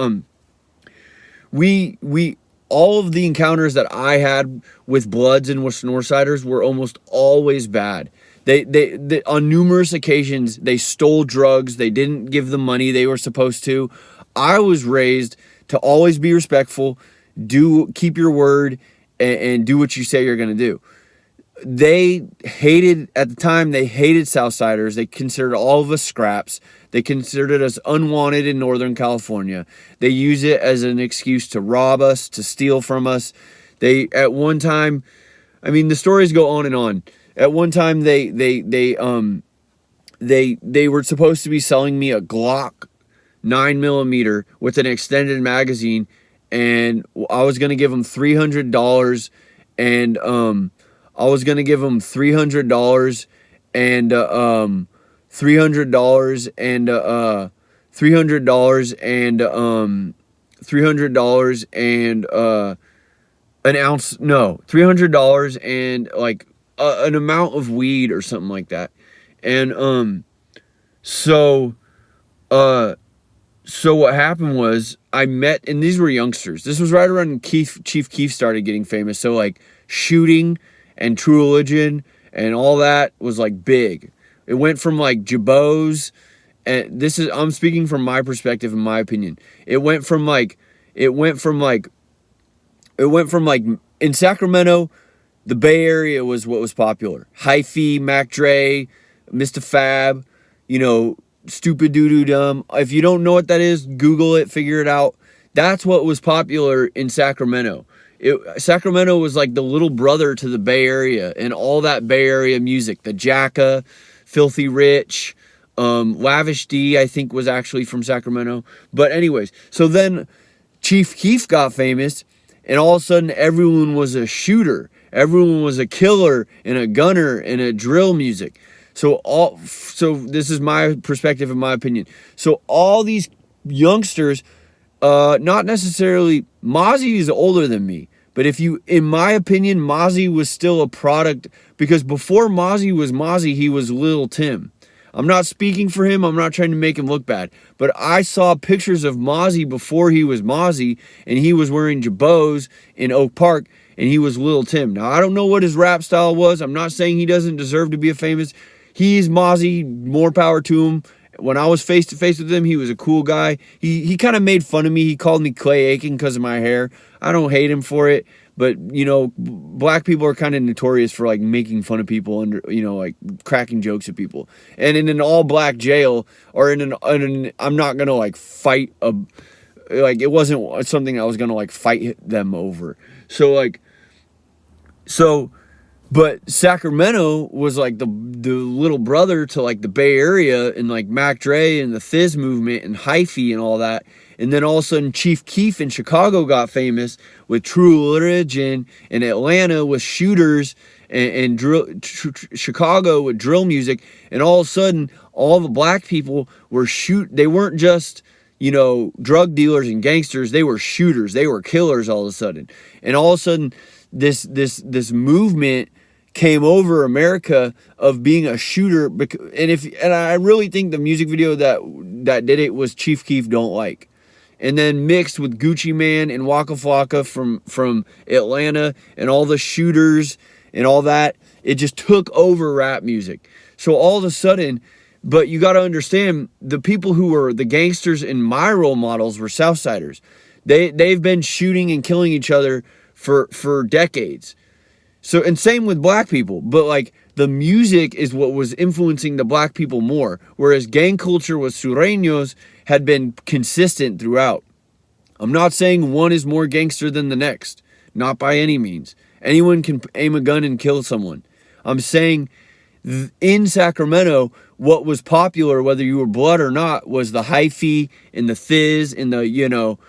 we all of the encounters that I had with Bloods and with Northsiders were almost always bad. They on numerous occasions, they stole drugs. They didn't give the money they were supposed to. I was raised to always be respectful, keep your word, and do what you say you're going to do. They hated, at the time, they hated Southsiders. They considered all of us scraps. They considered us unwanted in Northern California. They use it as an excuse to rob us, to steal from us. They, at one time, I mean, the stories go on and on. At one time, they were supposed to be selling me a Glock 9mm with an extended magazine, and I was gonna give them $300, and I was gonna give them $300 and $300 and $300 and an ounce, no, $300 and like an amount of weed or something like that. And so what happened was I met, and these were youngsters. This was right around Chief Keef started getting famous. So like shooting and True Religion and all that was like big. It went from like Jabos, and I'm speaking from my perspective and my opinion. It went from like in Sacramento, the Bay Area was what was popular. Hyphy, Mac Dre, Mr. Fab, you know, Stupid Doo-Doo Dumb. If you don't know what that is, Google it, figure it out. That's what was popular in Sacramento. Sacramento was like the little brother to the Bay Area and all that Bay Area music. The Jacka, Filthy Rich, Lavish D, I think was actually from Sacramento. But anyways, so then Chief Keef got famous, and all of a sudden everyone was a shooter. Everyone was a killer and a gunner and a drill music. So this is my perspective and my opinion. So all these youngsters, not necessarily, Mozzie is older than me, but in my opinion, Mozzie was still a product, because before Mozzie was Mozzie, he was Lil Tim. I'm not speaking for him. I'm not trying to make him look bad, but I saw pictures of Mozzie before he was Mozzie, and he was wearing Jabos in Oak Park, and he was Lil Tim. Now, I don't know what his rap style was. I'm not saying he doesn't deserve to be a famous. He's Mozzie, more power to him. When I was face to face with him, he was a cool guy. He kind of made fun of me. He called me Clay Aiken because of my hair. I don't hate him for it, but you know, black people are kind of notorious for like making fun of people and, you know, like cracking jokes at people. And in an all black jail, or I'm not gonna like fight it wasn't something I was gonna like fight them over. But Sacramento was like the little brother to like the Bay Area and like Mac Dre and the Fizz movement and Hyphy and all that. And then all of a sudden Chief Keef in Chicago got famous with True Religion, and Atlanta with shooters and Chicago with drill music. And all of a sudden all the black people were they weren't just, you know, drug dealers and gangsters. They were shooters. They were killers all of a sudden. And all of a sudden this movement came over America of being a shooter, and I really think the music video that did it was Chief Keef Don't Like, and then mixed with Gucci Man and Waka Flocka from Atlanta and all the shooters and all that, it just took over rap music. So all of a sudden, But you got to understand, the people who were the gangsters in my role models were Southsiders. They've been shooting and killing each other for decades. So, and same with black people, but like the music is what was influencing the black people more, whereas gang culture with sureños had been consistent throughout. I'm not saying one is more gangster than the next, not by any means. Anyone can aim a gun and kill someone. I'm saying in Sacramento, what was popular, whether you were blood or not, was the hyphy and the fizz and the, you know,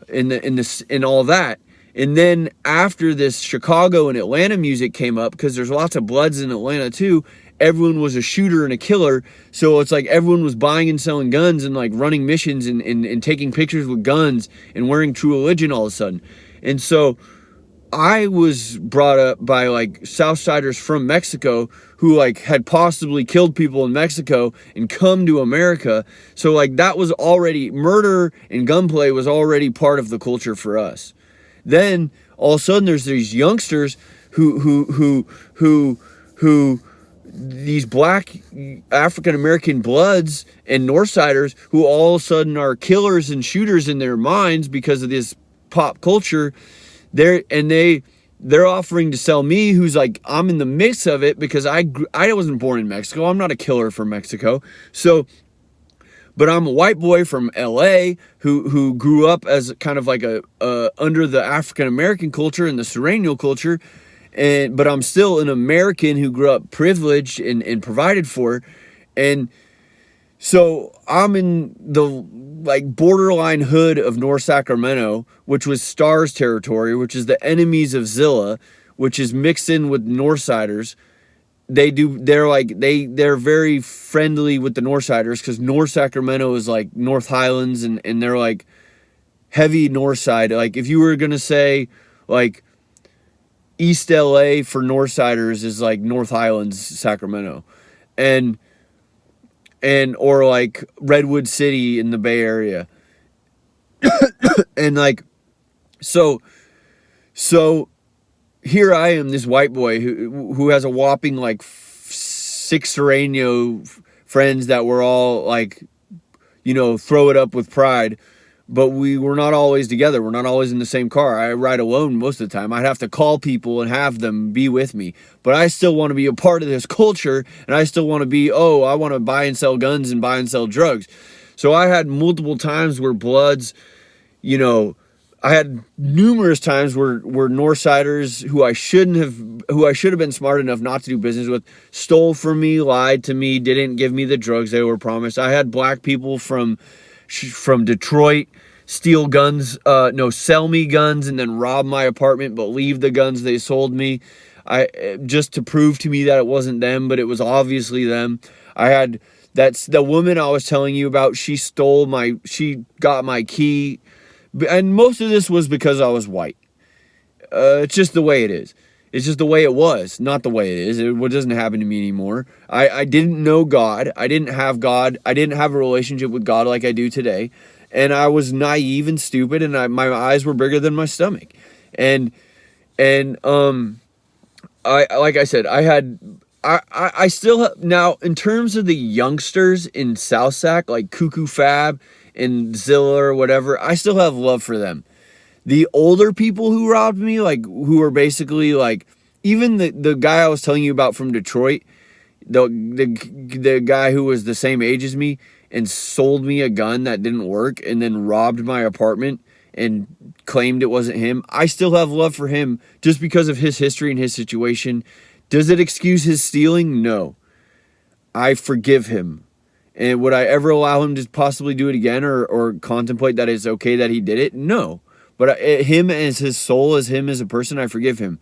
and all that. And then after this Chicago and Atlanta music came up, because there's lots of Bloods in Atlanta too, everyone was a shooter and a killer. So it's like everyone was buying and selling guns and like running missions and taking pictures with guns and wearing True Religion all of a sudden. And so I was brought up by like Southsiders from Mexico who like had possibly killed people in Mexico and come to America. So like that was already, murder and gunplay was already part of the culture for us. Then all of a sudden there's these youngsters who these black African American Bloods and Northsiders who all of a sudden are killers and shooters in their minds because of this pop culture. They're offering to sell me, who's like, I'm in the mix of it because I wasn't born in Mexico. I'm not a killer from Mexico. So, but I'm a white boy from LA who grew up as kind of like a under the African American culture and the Sureño culture, but I'm still an American who grew up privileged and provided for, and so I'm in the like borderline hood of North Sacramento, which was Stars territory, which is the enemies of Zilla, which is mixed in with Northsiders. They're very friendly with the Northsiders because North Sacramento is like North Highlands and they're like heavy North Side. Like if you were gonna say like East LA for Northsiders is like North Highlands, Sacramento. And or like Redwood City in the Bay Area. And like so here I am, this white boy who has a whopping like 6 Sureño friends that were all like, you know, throw it up with pride. But we were not always together. We're not always in the same car. I ride alone most of the time. I'd have to call people and have them be with me. But I still want to be a part of this culture. And I still want to be, I want to buy and sell guns and buy and sell drugs. So I had multiple times where Bloods, you know, I had numerous times where Northsiders who I should have been smart enough not to do business with stole from me, lied to me, didn't give me the drugs they were promised. I had black people from Detroit steal guns, sell me guns and then rob my apartment but leave the guns they sold me, just to prove to me that it wasn't them, but it was obviously them. That's the woman I was telling you about. She got my key, and most of this was because I was white. It's just the way it is. It's just the way it was, not the way it is. It doesn't happen to me anymore. I didn't know God. I didn't have God. I didn't have a relationship with God like I do today. And I was naive and stupid, and my eyes were bigger than my stomach. And like I said, I still have, now in terms of the youngsters in South Sac, like Cuckoo Fab and Zilla or whatever, I still have love for them. The older people who robbed me, like who are basically like, even the guy I was telling you about from Detroit, the guy who was the same age as me and sold me a gun that didn't work and then robbed my apartment and claimed it wasn't him. I still have love for him just because of his history and his situation. Does it excuse his stealing? No. I forgive him. And would I ever allow him to possibly do it again or contemplate that it's okay that he did it? No. But him as his soul, as him as a person, I forgive him.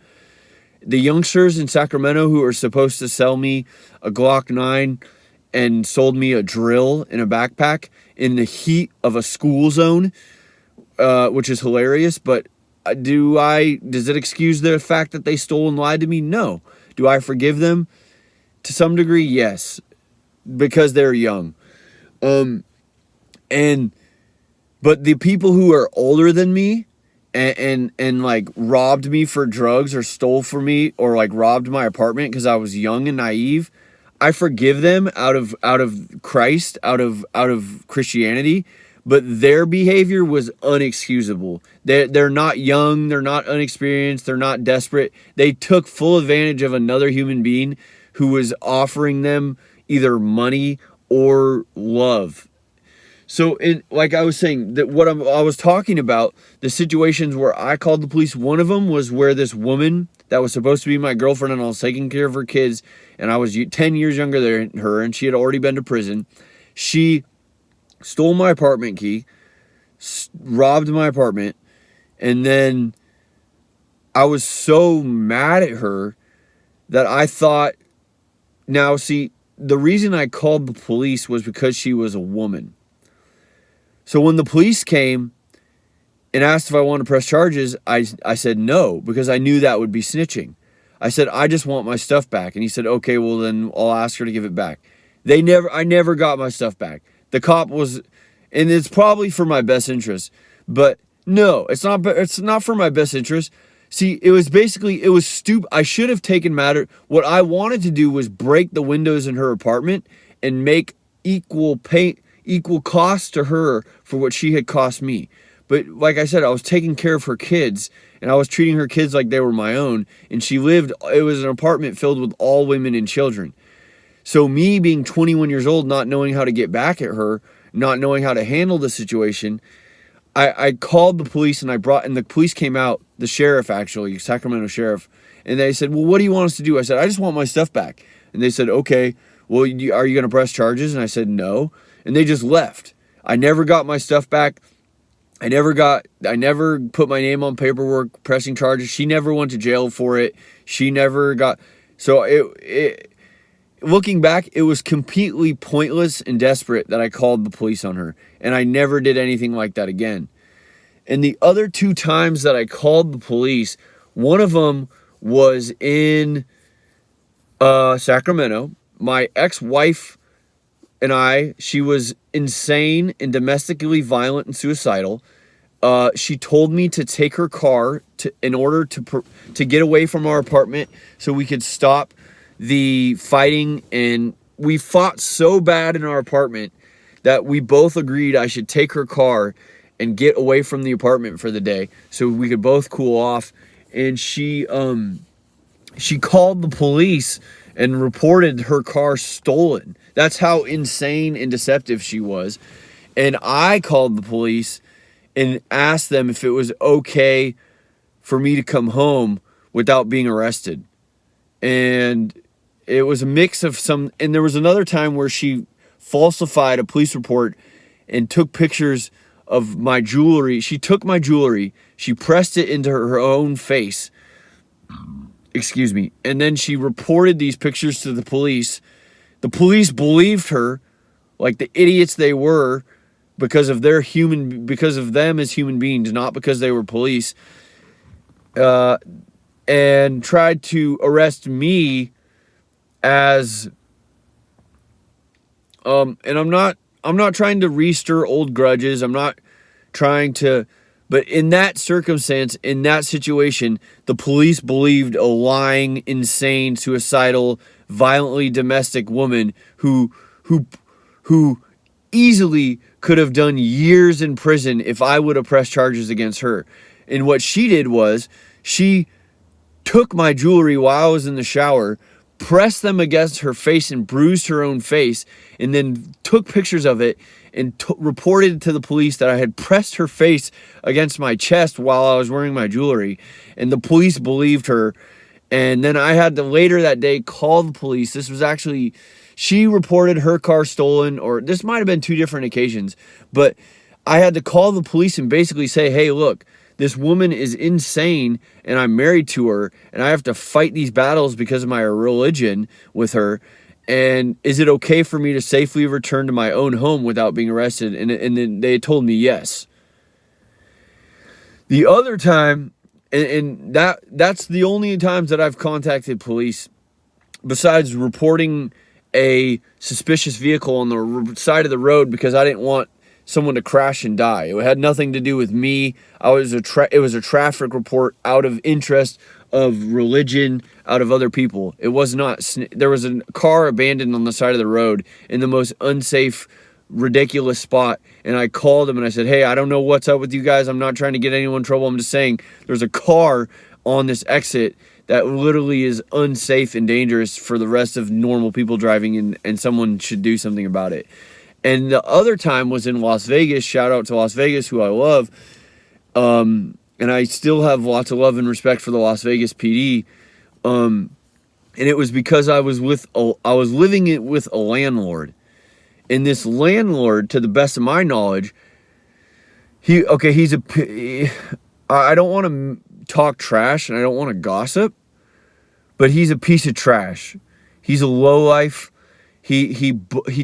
The youngsters in Sacramento who are supposed to sell me a Glock 9 and sold me a drill in a backpack in the heat of a school zone, which is hilarious. But does it excuse the fact that they stole and lied to me? No. Do I forgive them? To some degree, yes. Because they're young. But the people who are older than me and like robbed me for drugs or stole from me or like robbed my apartment because I was young and naive, I forgive them out of Christ, out of Christianity, but their behavior was unexcusable. They're not young, they're not unexperienced, they're not desperate. They took full advantage of another human being who was offering them either money or love. So, like I was saying, that what I was talking about, the situations where I called the police, one of them was where this woman that was supposed to be my girlfriend and I was taking care of her kids, and I was 10 years younger than her, and she had already been to prison. She stole my apartment key, robbed my apartment, and then I was so mad at her that I thought, now see, the reason I called the police was because she was a woman. So when the police came and asked if I wanted to press charges, I said no, because I knew that would be snitching. I said, I just want my stuff back. And he said, okay, well then I'll ask her to give it back. I never got my stuff back. The cop was, and it's probably for my best interest, but no, it's not for my best interest. See, it was stupid. I should have taken matter. What I wanted to do was break the windows in her apartment and make equal cost to her for what she had cost me. But like I said, I was taking care of her kids, and I was treating her kids like they were my own, and it was an apartment filled with all women and children. So me being 21 years old, not knowing how to get back at her, not knowing how to handle the situation, I called the police, and the police came out, the sheriff actually, Sacramento sheriff, and they said, well, what do you want us to do? I said, I just want my stuff back. And they said, okay, well, are you going to press charges? And I said, no. And they just left. I never got my stuff back. I never put my name on paperwork pressing charges. She never went to jail for it. She never got, so looking back, it was completely pointless and desperate that I called the police on her. And I never did anything like that again. And the other 2 times that I called the police, one of them was in Sacramento. My ex-wife and she was insane and domestically violent and suicidal. She told me to take her car in order to get away from our apartment so we could stop the fighting. And we fought so bad in our apartment that we both agreed I should take her car and get away from the apartment for the day so we could both cool off. And she called the police and reported her car stolen. That's how insane and deceptive she was. And I called the police and asked them if it was okay for me to come home without being arrested. And it was a mix of and there was another time where she falsified a police report and took pictures of my jewelry. She took my jewelry, she pressed it into her own face. Excuse me. And then she reported these pictures to the police. The police believed her like the idiots they were because of them as human beings, not because they were police, and tried to arrest me as and I'm not trying to restir old grudges. I'm not trying to, but in that circumstance, in that situation, the police believed a lying, insane, suicidal, violently domestic woman who easily could have done years in prison if I would have pressed charges against her. And what she did was she took my jewelry while I was in the shower, pressed them against her face and bruised her own face, and then took pictures of it and reported to the police that I had pressed her face against my chest while I was wearing my jewelry. And the police believed her. And then I had to later that day call the police. This was actually, she reported her car stolen, or this might have been 2 different occasions, but I had to call the police and basically say, hey, look, this woman is insane and I'm married to her and I have to fight these battles because of my religion with her. And is it okay for me to safely return to my own home without being arrested? And then they told me yes. The other time, and that's the only times that I've contacted police besides reporting a suspicious vehicle on the side of the road because I didn't want someone to crash and die. It had nothing to do with me. It was a traffic report out of interest of religion out of other people. It was not. There was a car abandoned on the side of the road in the most unsafe, ridiculous spot, and I called him and I said, hey, I don't know what's up with you guys. I'm not trying to get anyone in trouble. I'm just saying there's a car on this exit that literally is unsafe and dangerous for the rest of normal people driving, and someone should do something about it. And the other time was in Las Vegas. Shout out to Las Vegas, who I love. And I still have lots of love and respect for the Las Vegas PD. And it was because I was living it with a landlord. And this landlord, to the best of my knowledge, I don't want to talk trash and I don't want to gossip, but he's a piece of trash. He's a lowlife. He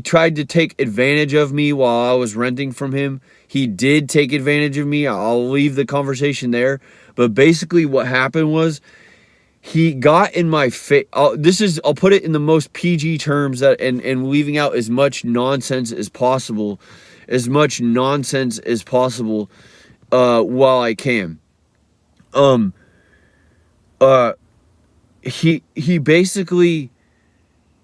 tried to take advantage of me while I was renting from him. He did take advantage of me. I'll leave the conversation there. But basically what happened was he got in my face. I'll put it in the most PG terms, and leaving out as much nonsense as possible while I can. He basically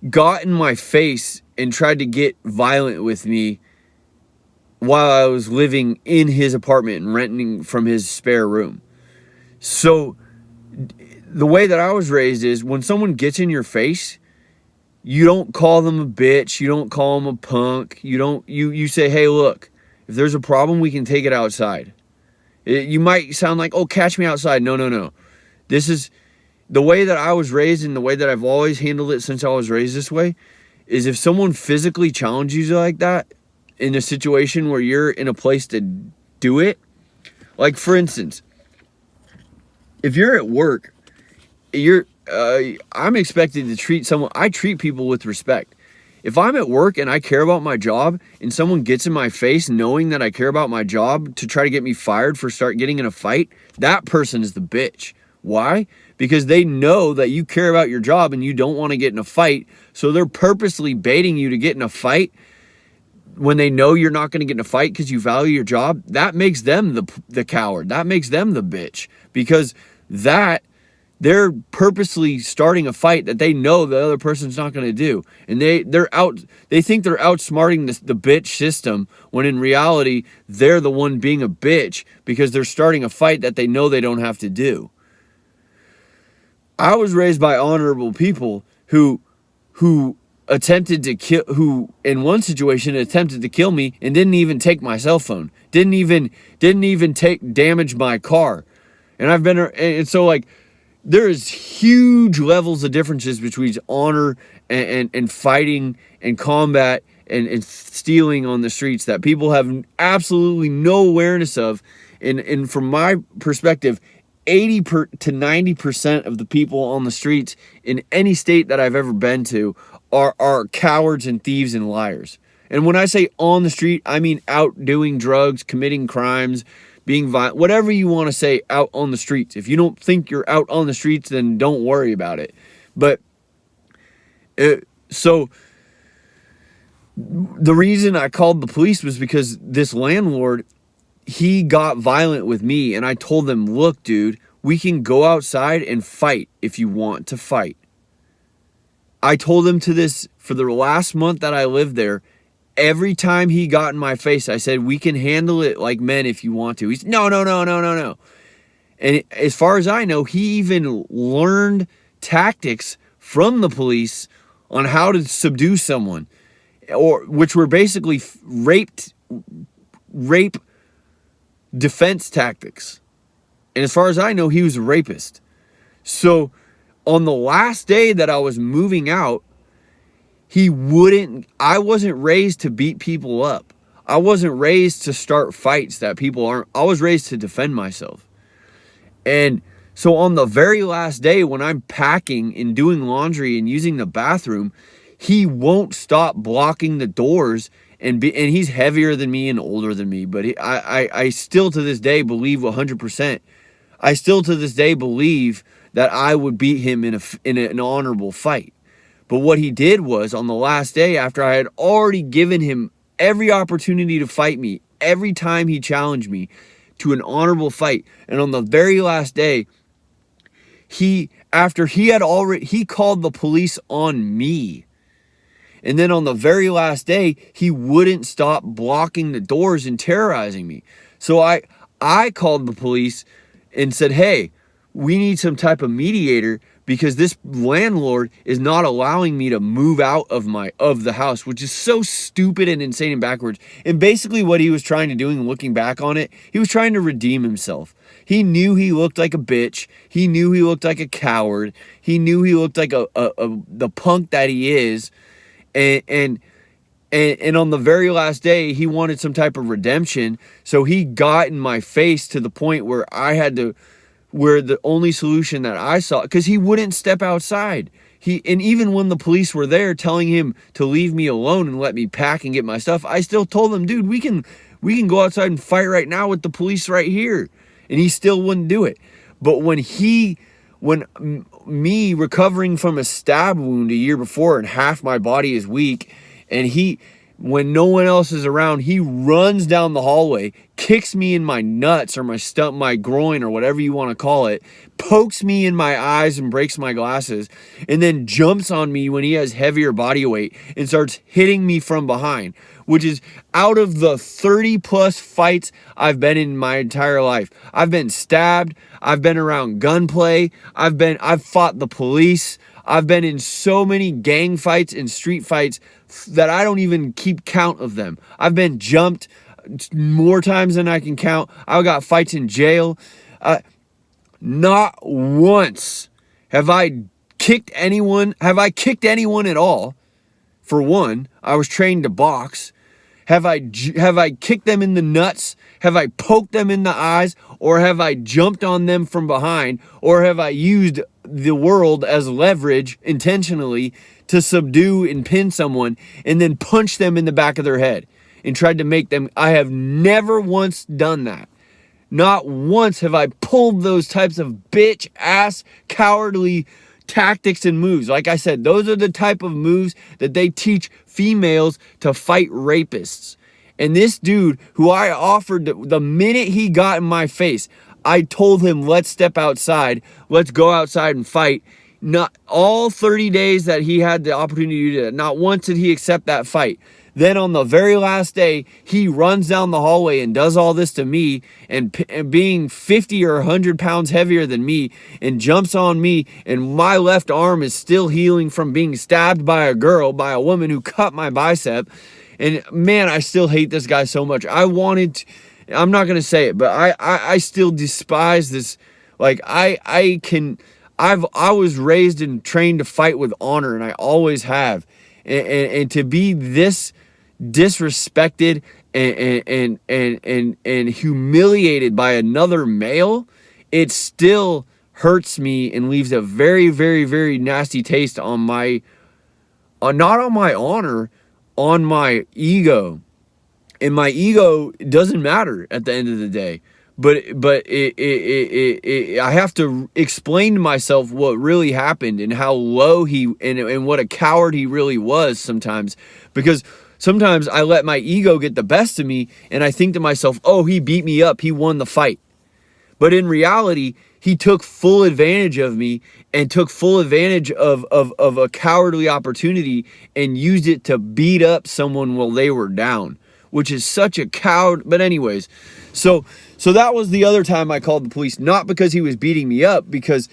got in my face and tried to get violent with me while I was living in his apartment and renting from his spare room. So the way that I was raised is when someone gets in your face, you don't call them a bitch, you don't call them a punk, you say, hey, look, if there's a problem, we can take it outside. You might sound like, oh, catch me outside. No. This is the way that I was raised, and the way that I've always handled it since I was raised this way, is if someone physically challenges you like that in a situation where you're in a place to do it, like for instance, if you're at work, I'm expected to treat someone, I treat people with respect. If I'm at work and I care about my job and someone gets in my face knowing that I care about my job to try to get me fired for start getting in a fight, that person is the bitch. Why? Because they know that you care about your job and you don't want to get in a fight. So they're purposely baiting you to get in a fight when they know you're not going to get in a fight because you value your job. That makes them the coward. That makes them the bitch, because they're purposely starting a fight that they know the other person's not going to do. And they think they're outsmarting the bitch system, when in reality, they're the one being a bitch because they're starting a fight that they know they don't have to do. I was raised by honorable people who attempted to kill, who in one situation attempted to kill me and didn't even take my cell phone, didn't even damage my car. And so like, there is huge levels of differences between honor and fighting and combat and stealing on the streets that people have absolutely no awareness of. And from my perspective, 80 to 90% of the people on the streets in any state that I've ever been to are cowards and thieves and liars. And when I say on the street, I mean out doing drugs, committing crimes, being violent, whatever you want to say, out on the streets. If you don't think you're out on the streets, then don't worry about it. But so the reason I called the police was because this landlord, he got violent with me, and I told them, look, dude, we can go outside and fight if you want to fight. I told him to this for the last month that I lived there. Every time he got in my face, I said, we can handle it like men if you want to. He's no. And as far as I know, he even learned tactics from the police on how to subdue someone, which were basically rape defense tactics. And as far as I know, he was a rapist. So on the last day that I was moving out, I wasn't raised to beat people up. I wasn't raised to start fights that people aren't. I was raised to defend myself. And so on the very last day when I'm packing and doing laundry and using the bathroom, he won't stop blocking the doors, and he's heavier than me and older than me, but I still to this day believe 100%. I still to this day believe that I would beat him in an honorable fight. But what he did was, on the last day, after I had already given him every opportunity to fight me, every time he challenged me to an honorable fight, and on the very last day, after he called the police on me. And then on the very last day, he wouldn't stop blocking the doors and terrorizing me. So I called the police and said, hey, we need some type of mediator because this landlord is not allowing me to move out of the house, which is so stupid and insane and backwards. And basically what he was trying to do, and looking back on it, he was trying to redeem himself. He knew he looked like a bitch. He knew he looked like a coward. He knew he looked like the punk that he is. And on the very last day, he wanted some type of redemption. So he got in my face to the point where where the only solution that I saw, because he wouldn't step outside. And even when the police were there telling him to leave me alone and let me pack and get my stuff, I still told him, dude, we can go outside and fight right now with the police right here. And he still wouldn't do it. But when me recovering from a stab wound a year before and half my body is weak, and when no one else is around, he runs down the hallway, kicks me in my nuts or my groin or whatever you want to call it, pokes me in my eyes and breaks my glasses, and then jumps on me when he has heavier body weight and starts hitting me from behind, which is out of the 30 plus fights I've been in my entire life. I've been stabbed. I've been around gunplay. I've fought the police. I've been in so many gang fights and street fights that I don't even keep count of them. I've been jumped more times than I can count. I got fights in jail. Not once have I kicked anyone. Have I kicked anyone at all? For one, I was trained to box. Have I kicked them in the nuts? Have I poked them in the eyes? Or have I jumped on them from behind? Or have I used the world as leverage intentionally to subdue and pin someone and then punch them in the back of their head and tried to make them? I have never once done that. Not once have I pulled those types of bitch ass cowardly tactics and moves. Like I said, those are the type of moves that they teach females to fight rapists. And this dude who I offered, the minute he got in my face, I told him, let's step outside. Let's go outside and fight. Not all 30 days that he had the opportunity to do that, not once did he accept that fight. Then on the very last day, he runs down the hallway and does all this to me, and being 50 or 100 pounds heavier than me, and jumps on me, and my left arm is still healing from being stabbed by a woman who cut my bicep. And man, I still hate this guy so much. I'm not going to say it, but I still despise this. Like I was raised and trained to fight with honor, and I always have. And to be this disrespected and humiliated by another male, it still hurts me and leaves a very, very, very nasty taste on my, not on my honor, on my ego. And my ego doesn't matter at the end of the day. But I have to explain to myself what really happened and how low and what a coward he really was sometimes. Because sometimes I let my ego get the best of me and I think to myself, oh, he beat me up. He won the fight. But in reality, he took full advantage of me and took full advantage of a cowardly opportunity and used it to beat up someone while they were down, which is such a coward. But anyways, so that was the other time I called the police, not because he was beating me up, because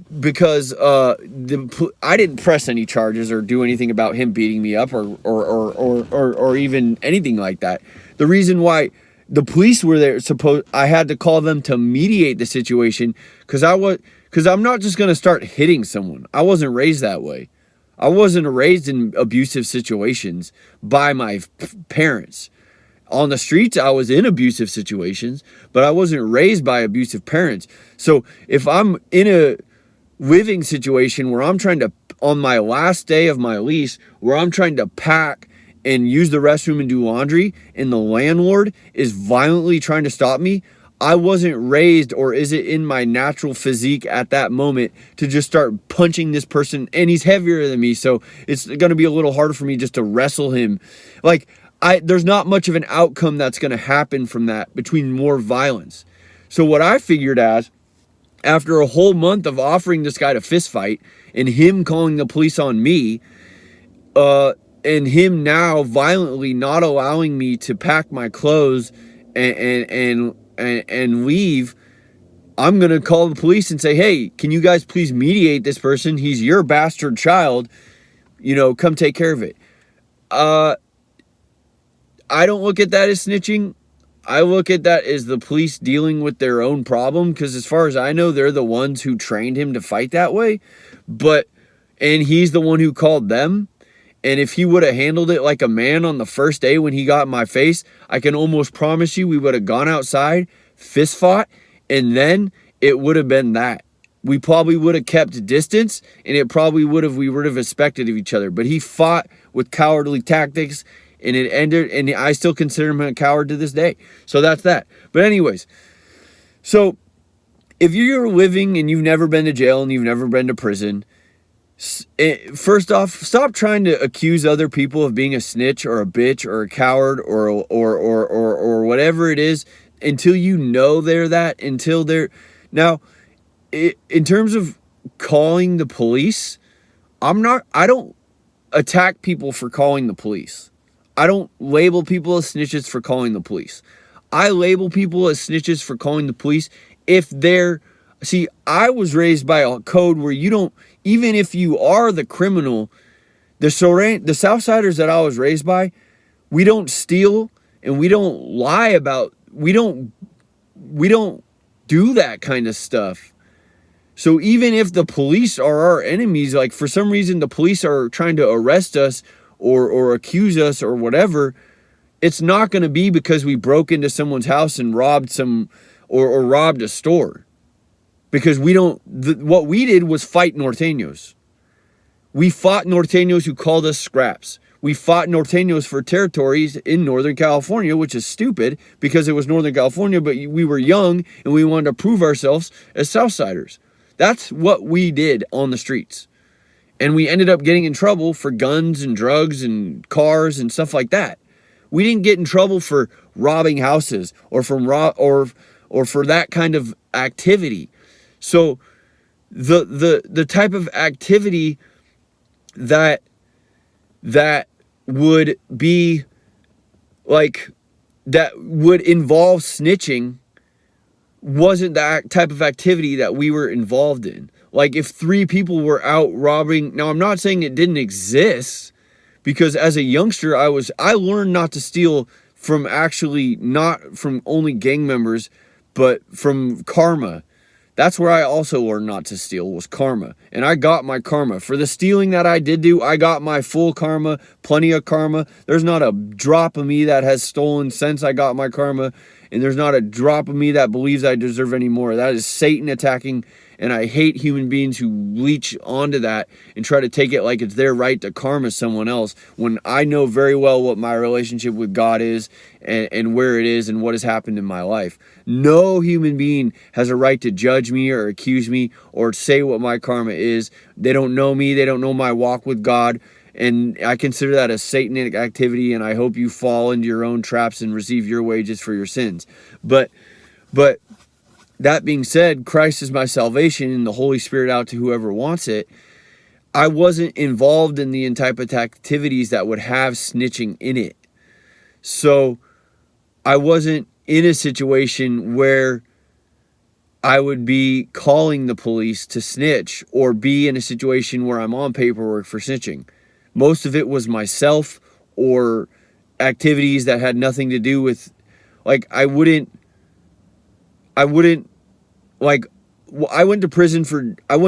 I didn't press any charges or do anything about him beating me up or even anything like that. The reason why the police were there, I had to call them to mediate the situation because I'm not just going to start hitting someone. I wasn't raised that way. I wasn't raised in abusive situations by my parents. On the streets, I was in abusive situations, but I wasn't raised by abusive parents. So if I'm in a living situation where I'm trying to, on my last day of my lease, where I'm trying to pack and use the restroom and do laundry, and the landlord is violently trying to stop me, I wasn't raised, or is it in my natural physique at that moment, to just start punching this person, and he's heavier than me, so it's going to be a little harder for me just to wrestle him. Like, there's not much of an outcome that's going to happen from that between more violence. So what I figured as after a whole month of offering this guy to fist fight and him calling the police on me, and him now violently not allowing me to pack my clothes and leave, I'm going to call the police and say, hey, can you guys please mediate this person? He's your bastard child. Come take care of it. I don't look at that as snitching. I look at that as the police dealing with their own problem, because as far as I know, they're the ones who trained him to fight that way. And he's the one who called them. And if he would have handled it like a man on the first day when he got in my face, I can almost promise you we would have gone outside, fist fought, and then it would have been that. We probably would have kept distance, and we would have respected each other. But he fought with cowardly tactics, and it ended, and I still consider him a coward to this day. So that's that. But anyways, so if you're living and you've never been to jail and you've never been to prison, first off, stop trying to accuse other people of being a snitch or a bitch or a coward or whatever it is until you know they're that. Now, in terms of calling the police, I don't attack people for calling the police. I don't label people as snitches for calling the police. I label people as snitches for calling the police if they're... See, I was raised by a code where you don't, even if you are the criminal, the Southsiders that I was raised by, we don't steal and we don't lie about, we don't do that kind of stuff. So even if the police are our enemies, like for some reason the police are trying to arrest us or accuse us or whatever, it's not going to be because we broke into someone's house and robbed or robbed a store. Because what we did was fight Norteños. We fought Norteños who called us scraps. We fought Norteños for territories in Northern California, which is stupid because it was Northern California, but we were young and we wanted to prove ourselves as Southsiders. That's what we did on the streets. And we ended up getting in trouble for guns and drugs and cars and stuff like that. We didn't get in trouble for robbing houses or for that kind of activity. So the type of activity that would be like, that would involve snitching wasn't that type of activity that we were involved in. Like if 3 people were out robbing, now I'm not saying it didn't exist, because as a youngster I learned not to steal from not from only gang members, but from karma. That's where I also learned not to steal, was karma. And I got my karma. For the stealing that I did do, I got my full karma, plenty of karma. There's not a drop of me that has stolen since I got my karma. And there's not a drop of me that believes I deserve any more. That is Satan attacking. And I hate human beings who leech onto that and try to take it like it's their right to karma someone else, when I know very well what my relationship with God is and where it is and what has happened in my life. No human being has a right to judge me or accuse me or say what my karma is. They don't know me. They don't know my walk with God. And I consider that a satanic activity, and I hope you fall into your own traps and receive your wages for your sins. But that being said, Christ is my salvation and the Holy Spirit out to whoever wants it. I wasn't involved in the type of activities that would have snitching in it. So I wasn't in a situation where I would be calling the police to snitch or be in a situation where I'm on paperwork for snitching. Most of it was myself or activities that had nothing to do with, like, I went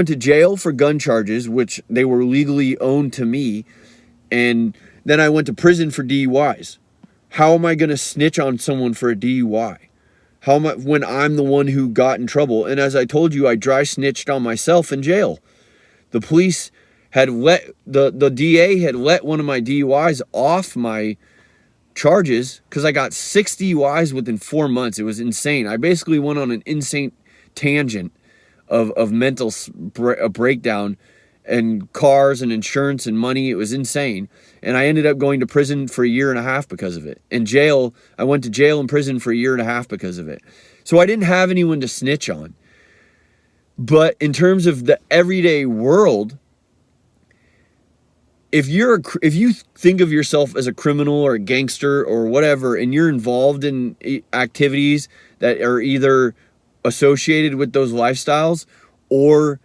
to jail for gun charges, which they were legally owned to me. And then I went to prison for DUIs. How am I going to snitch on someone for a DUI? When I'm the one who got in trouble? And as I told you, I dry snitched on myself in jail. The police had the DA had let one of my DUIs off my charges because I got 6 DUIs within 4 months. It was insane. I basically went on an insane tangent of mental breakdown and cars and insurance and money. It was insane. And I ended up going to prison for 1.5 years because of it. And I went to jail and prison for 1.5 years because of it. So I didn't have anyone to snitch on. But in terms of the everyday world, if you think of yourself as a criminal or a gangster or whatever, and you're involved in activities that are either associated with those lifestyles, or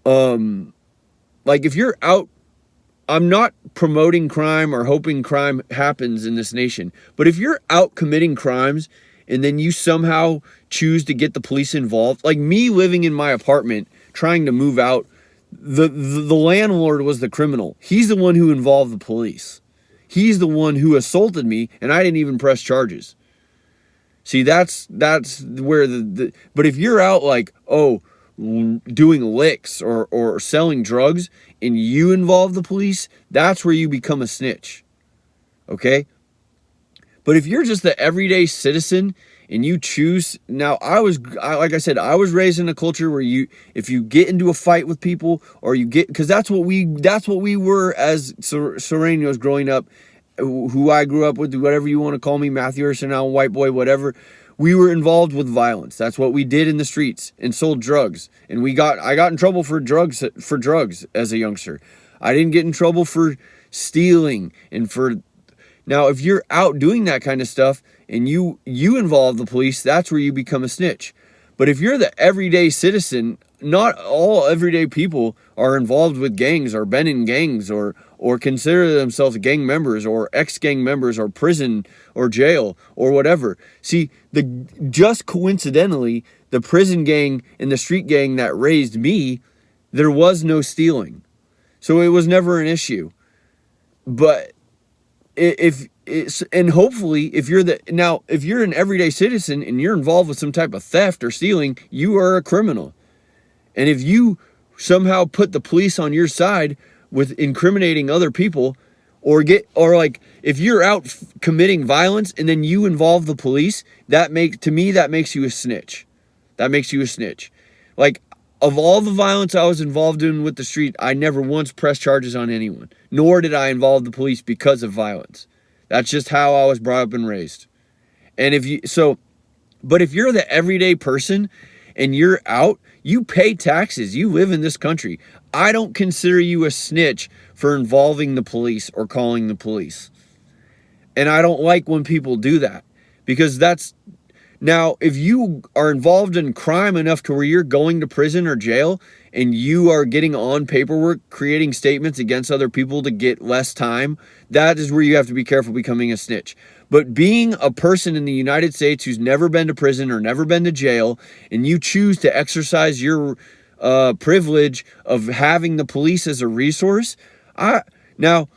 like if you're out, I'm not promoting crime or hoping crime happens in this nation, but if you're out committing crimes and then you somehow choose to get the police involved, like me living in my apartment trying to move out, the landlord was the criminal. He's the one who involved the police. He's the one who assaulted me, and I didn't even press charges. See, that's where but if you're out like, oh, doing licks or selling drugs and you involve the police, that's where you become a snitch. Okay? But if you're just the everyday citizen and you choose, now like I said, I was raised in a culture where if you get into a fight with people, or you get, because that's what we were as Serenios growing up, who I grew up with, whatever you want to call me, Matthew Arsenal, white boy, whatever. We were involved with violence. That's what we did in the streets, and sold drugs. And I got in trouble for drugs as a youngster. I didn't get in trouble for stealing and for. Now, if you're out doing that kind of stuff and you involve the police, that's where you become a snitch. But if you're the everyday citizen, not all everyday people are involved with gangs or been in gangs or consider themselves gang members or ex-gang members or prison or jail or whatever. See, just coincidentally, the prison gang and the street gang that raised me, there was no stealing. So it was never an issue. But if it's, and hopefully if you're an everyday citizen and you're involved with some type of theft or stealing, you are a criminal. And if you somehow put the police on your side with incriminating other people, or like if you're out committing violence and then you involve the police, that makes you a snitch. That makes you a snitch. Like, of all the violence I was involved in with the street, I never once pressed charges on anyone, nor did I involve the police because of violence. That's just how I was brought up and raised. And but if you're the everyday person and you're out, you pay taxes, you live in this country. I don't consider you a snitch for involving the police or calling the police. And I don't like when people do that, because now, if you are involved in crime enough to where you're going to prison or jail and you are getting on paperwork, creating statements against other people to get less time, that is where you have to be careful becoming a snitch. But being a person in the United States who's never been to prison or never been to jail, and you choose to exercise your privilege of having the police as a resource, now,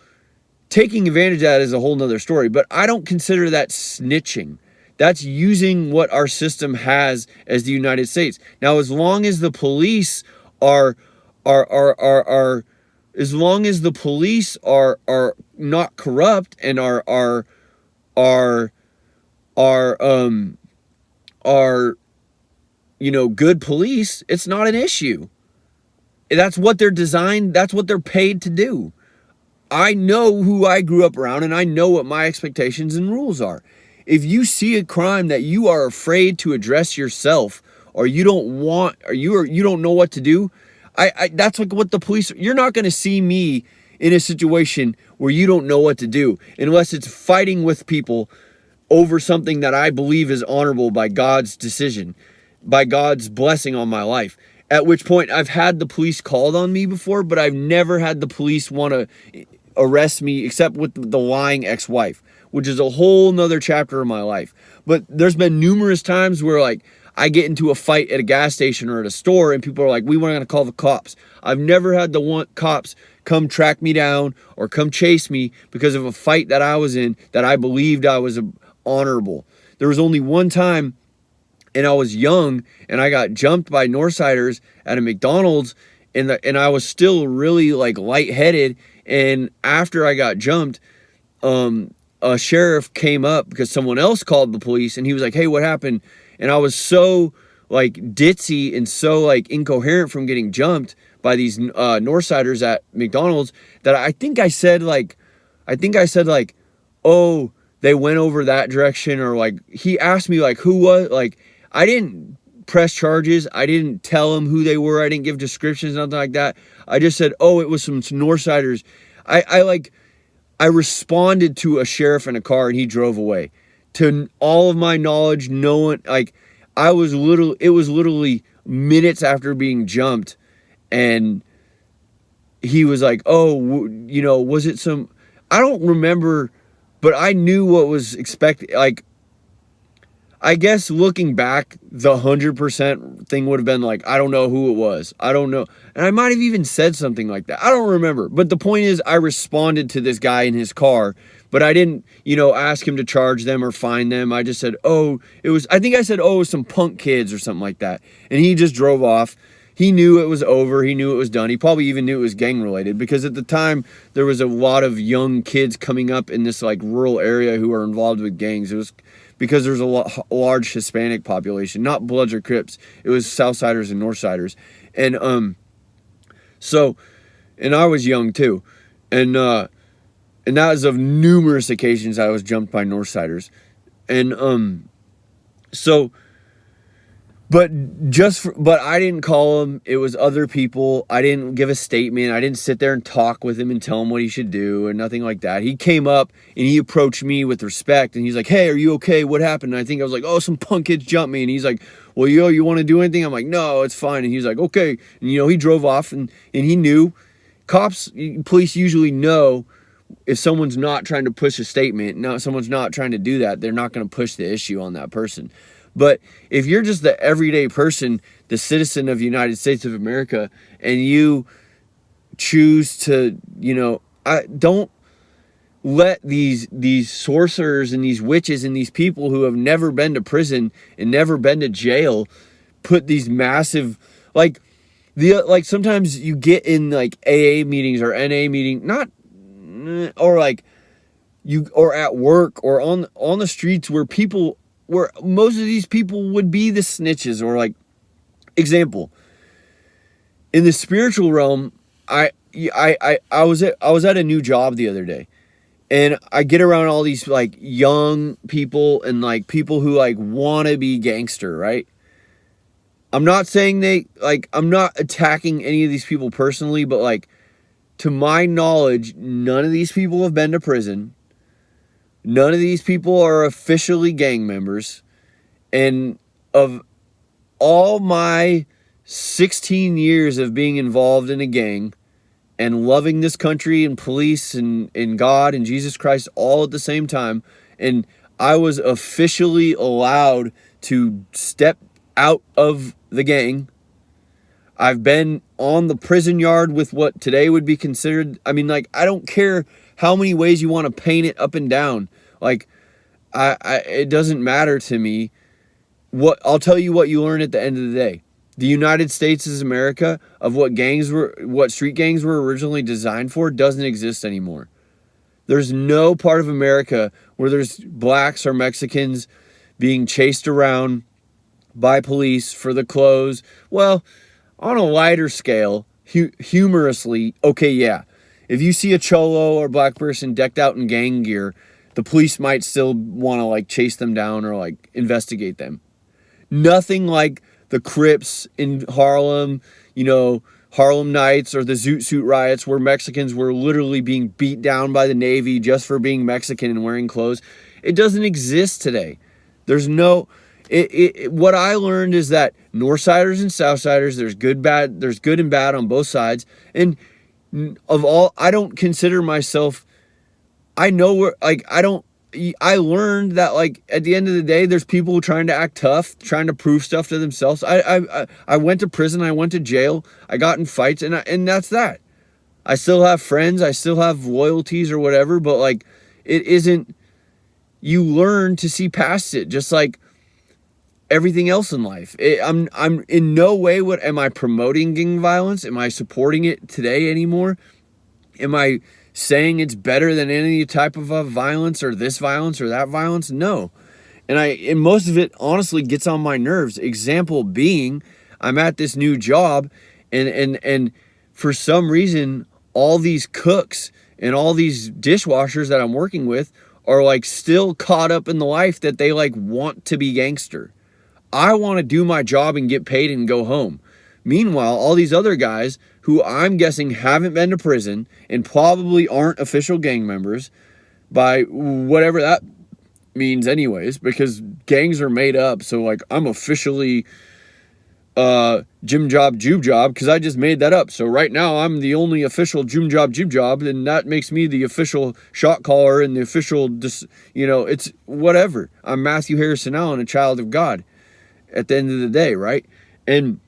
taking advantage of that is a whole nother story, but I don't consider that snitching. That's using what our system has as the United States. Now, as long as the police are not corrupt and are good police, it's not an issue. That's what they're designed, that's what they're paid to do. I know who I grew up around, and I know what my expectations and rules are. If you see a crime that you are afraid to address yourself, or you don't want, or you don't know what to do, that's like what the police. You're not going to see me in a situation where you don't know what to do, unless it's fighting with people over something that I believe is honorable by God's decision, by God's blessing on my life. At which point I've had the police called on me before, but I've never had the police want to arrest me except with the lying ex-wife, which is a whole nother chapter of my life. But there's been numerous times where, like, I get into a fight at a gas station or at a store and people are like, we want to call the cops. I've never had the cops come track me down or come chase me because of a fight that I was in that I believed I was honorable. There was only one time, and I was young, and I got jumped by Northsiders at a McDonald's, and I was still really like lightheaded. And after I got jumped, a sheriff came up because someone else called the police, and he was like, hey, what happened? And I was so like ditzy and so like incoherent from getting jumped by these Northsiders at McDonald's that I think I said like, oh, they went over that direction, or like he asked me like who was, like I didn't press charges. I didn't tell them who they were. I didn't give descriptions, nothing like that. I just said, oh, it was some Northsiders. I responded to a sheriff in a car and he drove away. To all of my knowledge, no one, like, it was literally minutes after being jumped, and he was like, oh, you know, was it some, I don't remember, but I knew what was expected. Like, I guess looking back, the 100% thing would have been like, I don't know who it was. I don't know. And I might have even said something like that. I don't remember. But the point is, I responded to this guy in his car, but I didn't, you know, ask him to charge them or fine them. I just said, oh, I think I said, oh, it was some punk kids or something like that. And he just drove off. He knew it was over. He knew it was done. He probably even knew it was gang related, because at the time there was a lot of young kids coming up in this like rural area who are involved with gangs. It was because there's a large Hispanic population, not Bloods or Crips. It was Southsiders and Northsiders. And so, and I was young too. And that was of numerous occasions I was jumped by Northsiders. And so, but I didn't call him. It was other people. I didn't give a statement. I didn't sit there and talk with him and tell him what he should do or nothing like that. He came up and he approached me with respect, and he's like, hey, are you okay? What happened? And I think I was like, oh, some punk kids jumped me. And he's like, well, you want to do anything? I'm like, no, it's fine. And he's like, okay. And, you know, he drove off, and he knew. Police usually know if someone's not trying to push a statement, someone's not trying to do that, they're not going to push the issue on that person. But if you're just the everyday person, the citizen of the United States of America, and you choose to, you know, don't let these sorcerers and these witches and these people who have never been to prison and never been to jail put these massive, like sometimes you get in like AA meetings or NA meeting, or at work or on the streets where most of these people would be the snitches, or like, example, in the spiritual realm, I was at a new job the other day, and I get around all these like young people and like people who like want to be gangster, right? I'm not saying I'm not attacking any of these people personally, but like, to my knowledge, none of these people have been to prison. None of these people are officially gang members. And of all my 16 years of being involved in a gang and loving this country and police and God and Jesus Christ all at the same time, and I was officially allowed to step out of the gang. I've been on the prison yard with what today would be considered, I mean, like, I don't care how many ways you want to paint it up and down. Like, it doesn't matter to me. I'll tell you what you learn at the end of the day. The United States is America, of what street gangs were originally designed for, doesn't exist anymore. There's no part of America where there's blacks or Mexicans being chased around by police for the clothes. Well, on a lighter scale, humorously, okay, yeah. If you see a cholo or black person decked out in gang gear, the police might still want to like chase them down or like investigate them. Nothing like the Crips in Harlem, you know, Harlem Nights, or the Zoot Suit riots where Mexicans were literally being beat down by the Navy just for being Mexican and wearing clothes. It doesn't exist today. There's no... what I learned is that Northsiders and Southsiders, there's good and bad on both sides. And I don't consider myself, I know where, like, I learned that, like, at the end of the day, there's people trying to act tough, trying to prove stuff to themselves. I went to prison, I went to jail, I got in fights, and that's that. I still have friends, I still have loyalties or whatever, but like, it isn't, you learn to see past it, just like everything else in life. I'm in no way am I promoting gang violence? Am I supporting it today anymore? Am I saying it's better than any type of violence or this violence or that violence? No. And most of it honestly gets on my nerves. Example being, I'm at this new job, and for some reason, all these cooks and all these dishwashers that I'm working with are like still caught up in the life that they like want to be gangster. I want to do my job and get paid and go home. Meanwhile, all these other guys who I'm guessing haven't been to prison and probably aren't official gang members by whatever that means anyways, because gangs are made up. So like I'm officially Jim Job Jube Job because I just made that up. So right now I'm the only official Jim Job Jube Job, and that makes me the official shot caller and the official it's whatever. I'm Matthew Harrison Allen, a child of God at the end of the day, right? And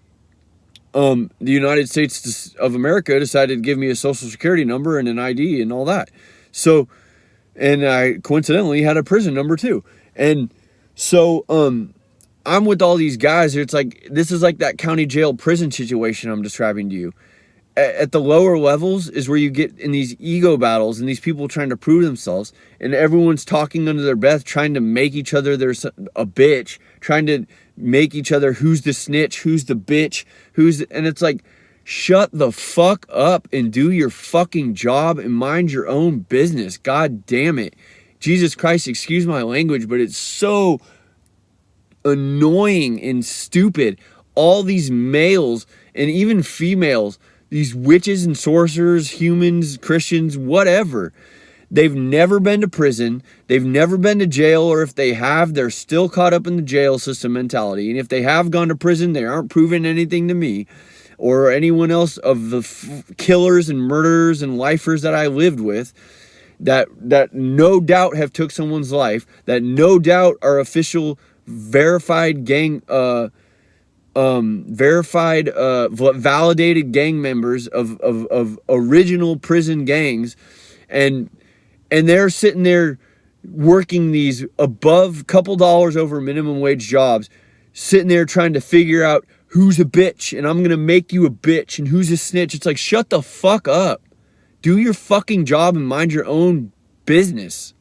the United States of America decided to give me a social security number and an ID and all that. So, and I coincidentally had a prison number too. And so, I'm with all these guys. It's like, this is like that county jail prison situation I'm describing to you. At the lower levels is where you get in these ego battles and these people trying to prove themselves, and everyone's talking under their breath, trying to make each other a bitch, trying to make each other who's the snitch, who's the bitch, and it's like, shut the fuck up and do your fucking job and mind your own business. God damn it. Jesus Christ, excuse my language, but it's so annoying and stupid. All these males and even females, these witches and sorcerers, humans, Christians, whatever, they've never been to prison. They've never been to jail, or if they have, they're still caught up in the jail system mentality. And if they have gone to prison, they aren't proving anything to me or anyone else of the killers and murderers and lifers that I lived with, that no doubt have took someone's life, that no doubt are official verified gang, validated gang members of original prison gangs, and they're sitting there working these above couple dollars over minimum wage jobs, sitting there trying to figure out who's a bitch, and I'm gonna make you a bitch, and who's a snitch. It's like, shut the fuck up. Do your fucking job and mind your own business.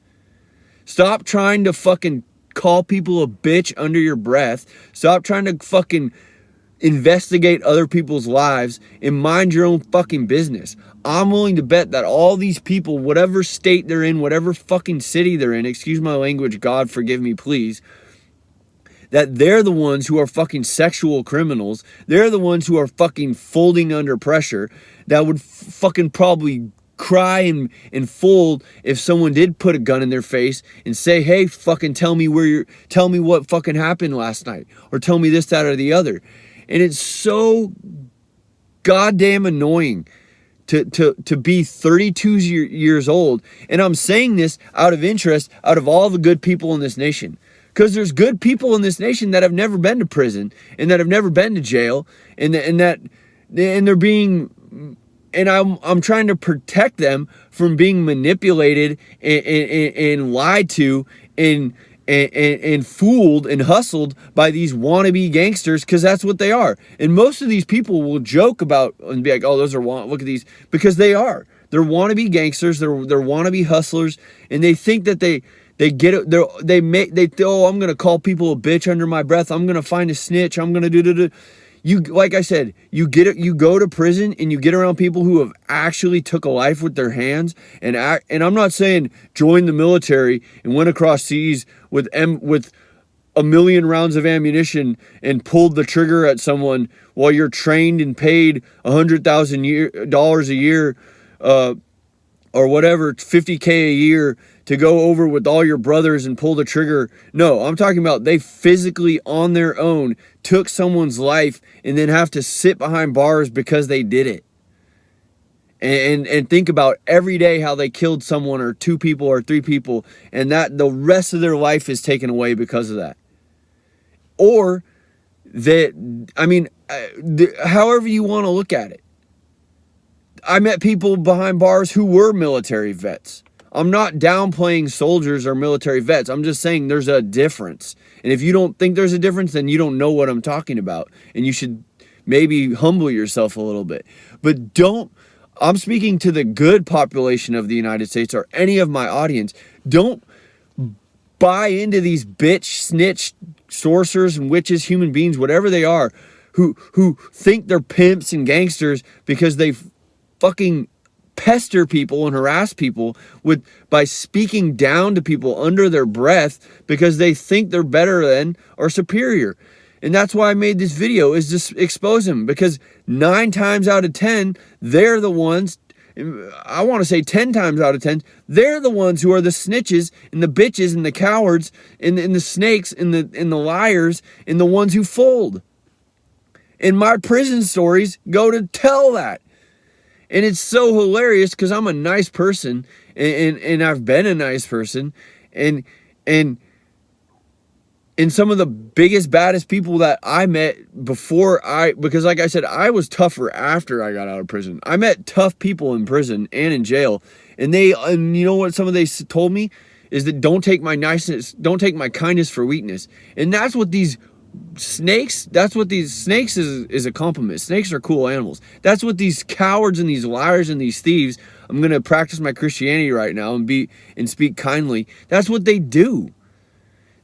Stop trying to fucking call people a bitch under your breath. Stop trying to fucking investigate other people's lives and mind your own fucking business. I'm willing to bet that all these people, whatever state they're in, whatever fucking city they're in, excuse my language, God forgive me please, that they're the ones who are fucking sexual criminals. They're the ones who are fucking folding under pressure, that would fucking probably cry and fold if someone did put a gun in their face and say, hey, fucking tell me what fucking happened last night, or tell me this, that, or the other. And it's so goddamn annoying to be 32 years old. And I'm saying this out of interest, out of all the good people in this nation. Because there's good people in this nation that have never been to prison and that have never been to jail, and they're being, and I'm trying to protect them from being manipulated and lied to and fooled and hustled by these wannabe gangsters, because that's what they are. And most of these people will joke about and be like, oh, those are look at these, because they are. They're wannabe gangsters. They're wannabe hustlers, and they think that they get it. I'm gonna call people a bitch under my breath. I'm gonna find a snitch. I'm gonna do. You, like I said, you go to prison and you get around people who have actually took a life with their hands, and I'm not saying join the military and went across seas with a million rounds of ammunition and pulled the trigger at someone while you're trained and paid $100,000 a year, or whatever, $50K a year, to go over with all your brothers and pull the trigger. No, I'm talking about they physically on their own took someone's life and then have to sit behind bars because they did it. And think about every day how they killed someone, or two people or three people, and that the rest of their life is taken away because of that. Or that, however you want to look at it. I met people behind bars who were military vets. I'm not downplaying soldiers or military vets. I'm just saying there's a difference. And if you don't think there's a difference, then you don't know what I'm talking about. And you should maybe humble yourself a little bit. But I'm speaking to the good population of the United States, or any of my audience. Don't buy into these bitch, snitch, sorcerers and witches, human beings, whatever they are, who think they're pimps and gangsters because they fucking pester people and harass people by speaking down to people under their breath because they think they're better than or superior. And that's why I made this video, is just expose them, because 9 times out of 10, they're the ones, I want to say 10 times out of 10, they're the ones who are the snitches and the bitches and the cowards and the snakes and the liars and the ones who fold. And my prison stories go to tell that. And it's so hilarious because I'm a nice person, and I've been a nice person, and some of the biggest, baddest people that I met because like I said, I was tougher after I got out of prison. I met tough people in prison and in jail, and you know what some of they told me is that don't take my kindness for weakness. And that's what these snakes is a compliment. Snakes are cool animals. That's what these cowards and these liars and these thieves, I'm going to practice my Christianity right now and speak kindly. That's what they do.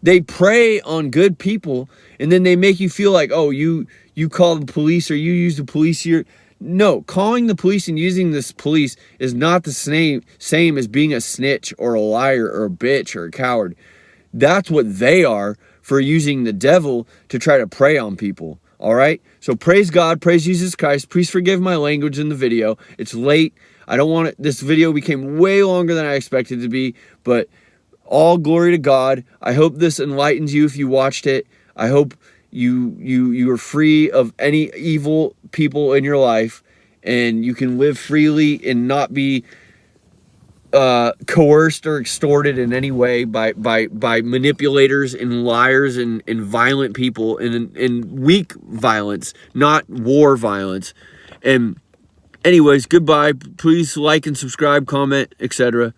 They prey on good people, and then they make you feel like, oh, you call the police or you use the police here. No, calling the police and using this police is not the same as being a snitch or a liar or a bitch or a coward. That's what they are for using the devil to try to prey on people. All right? So praise God, praise Jesus Christ. Please forgive my language in the video. It's late. I don't want it. This video became way longer than I expected it to be, but all glory to God. I hope this enlightens you if you watched it. I hope you are free of any evil people in your life, and you can live freely and not be coerced or extorted in any way by manipulators and liars and violent people, and weak violence, not war violence. And anyways, goodbye. Please like and subscribe, comment, etc.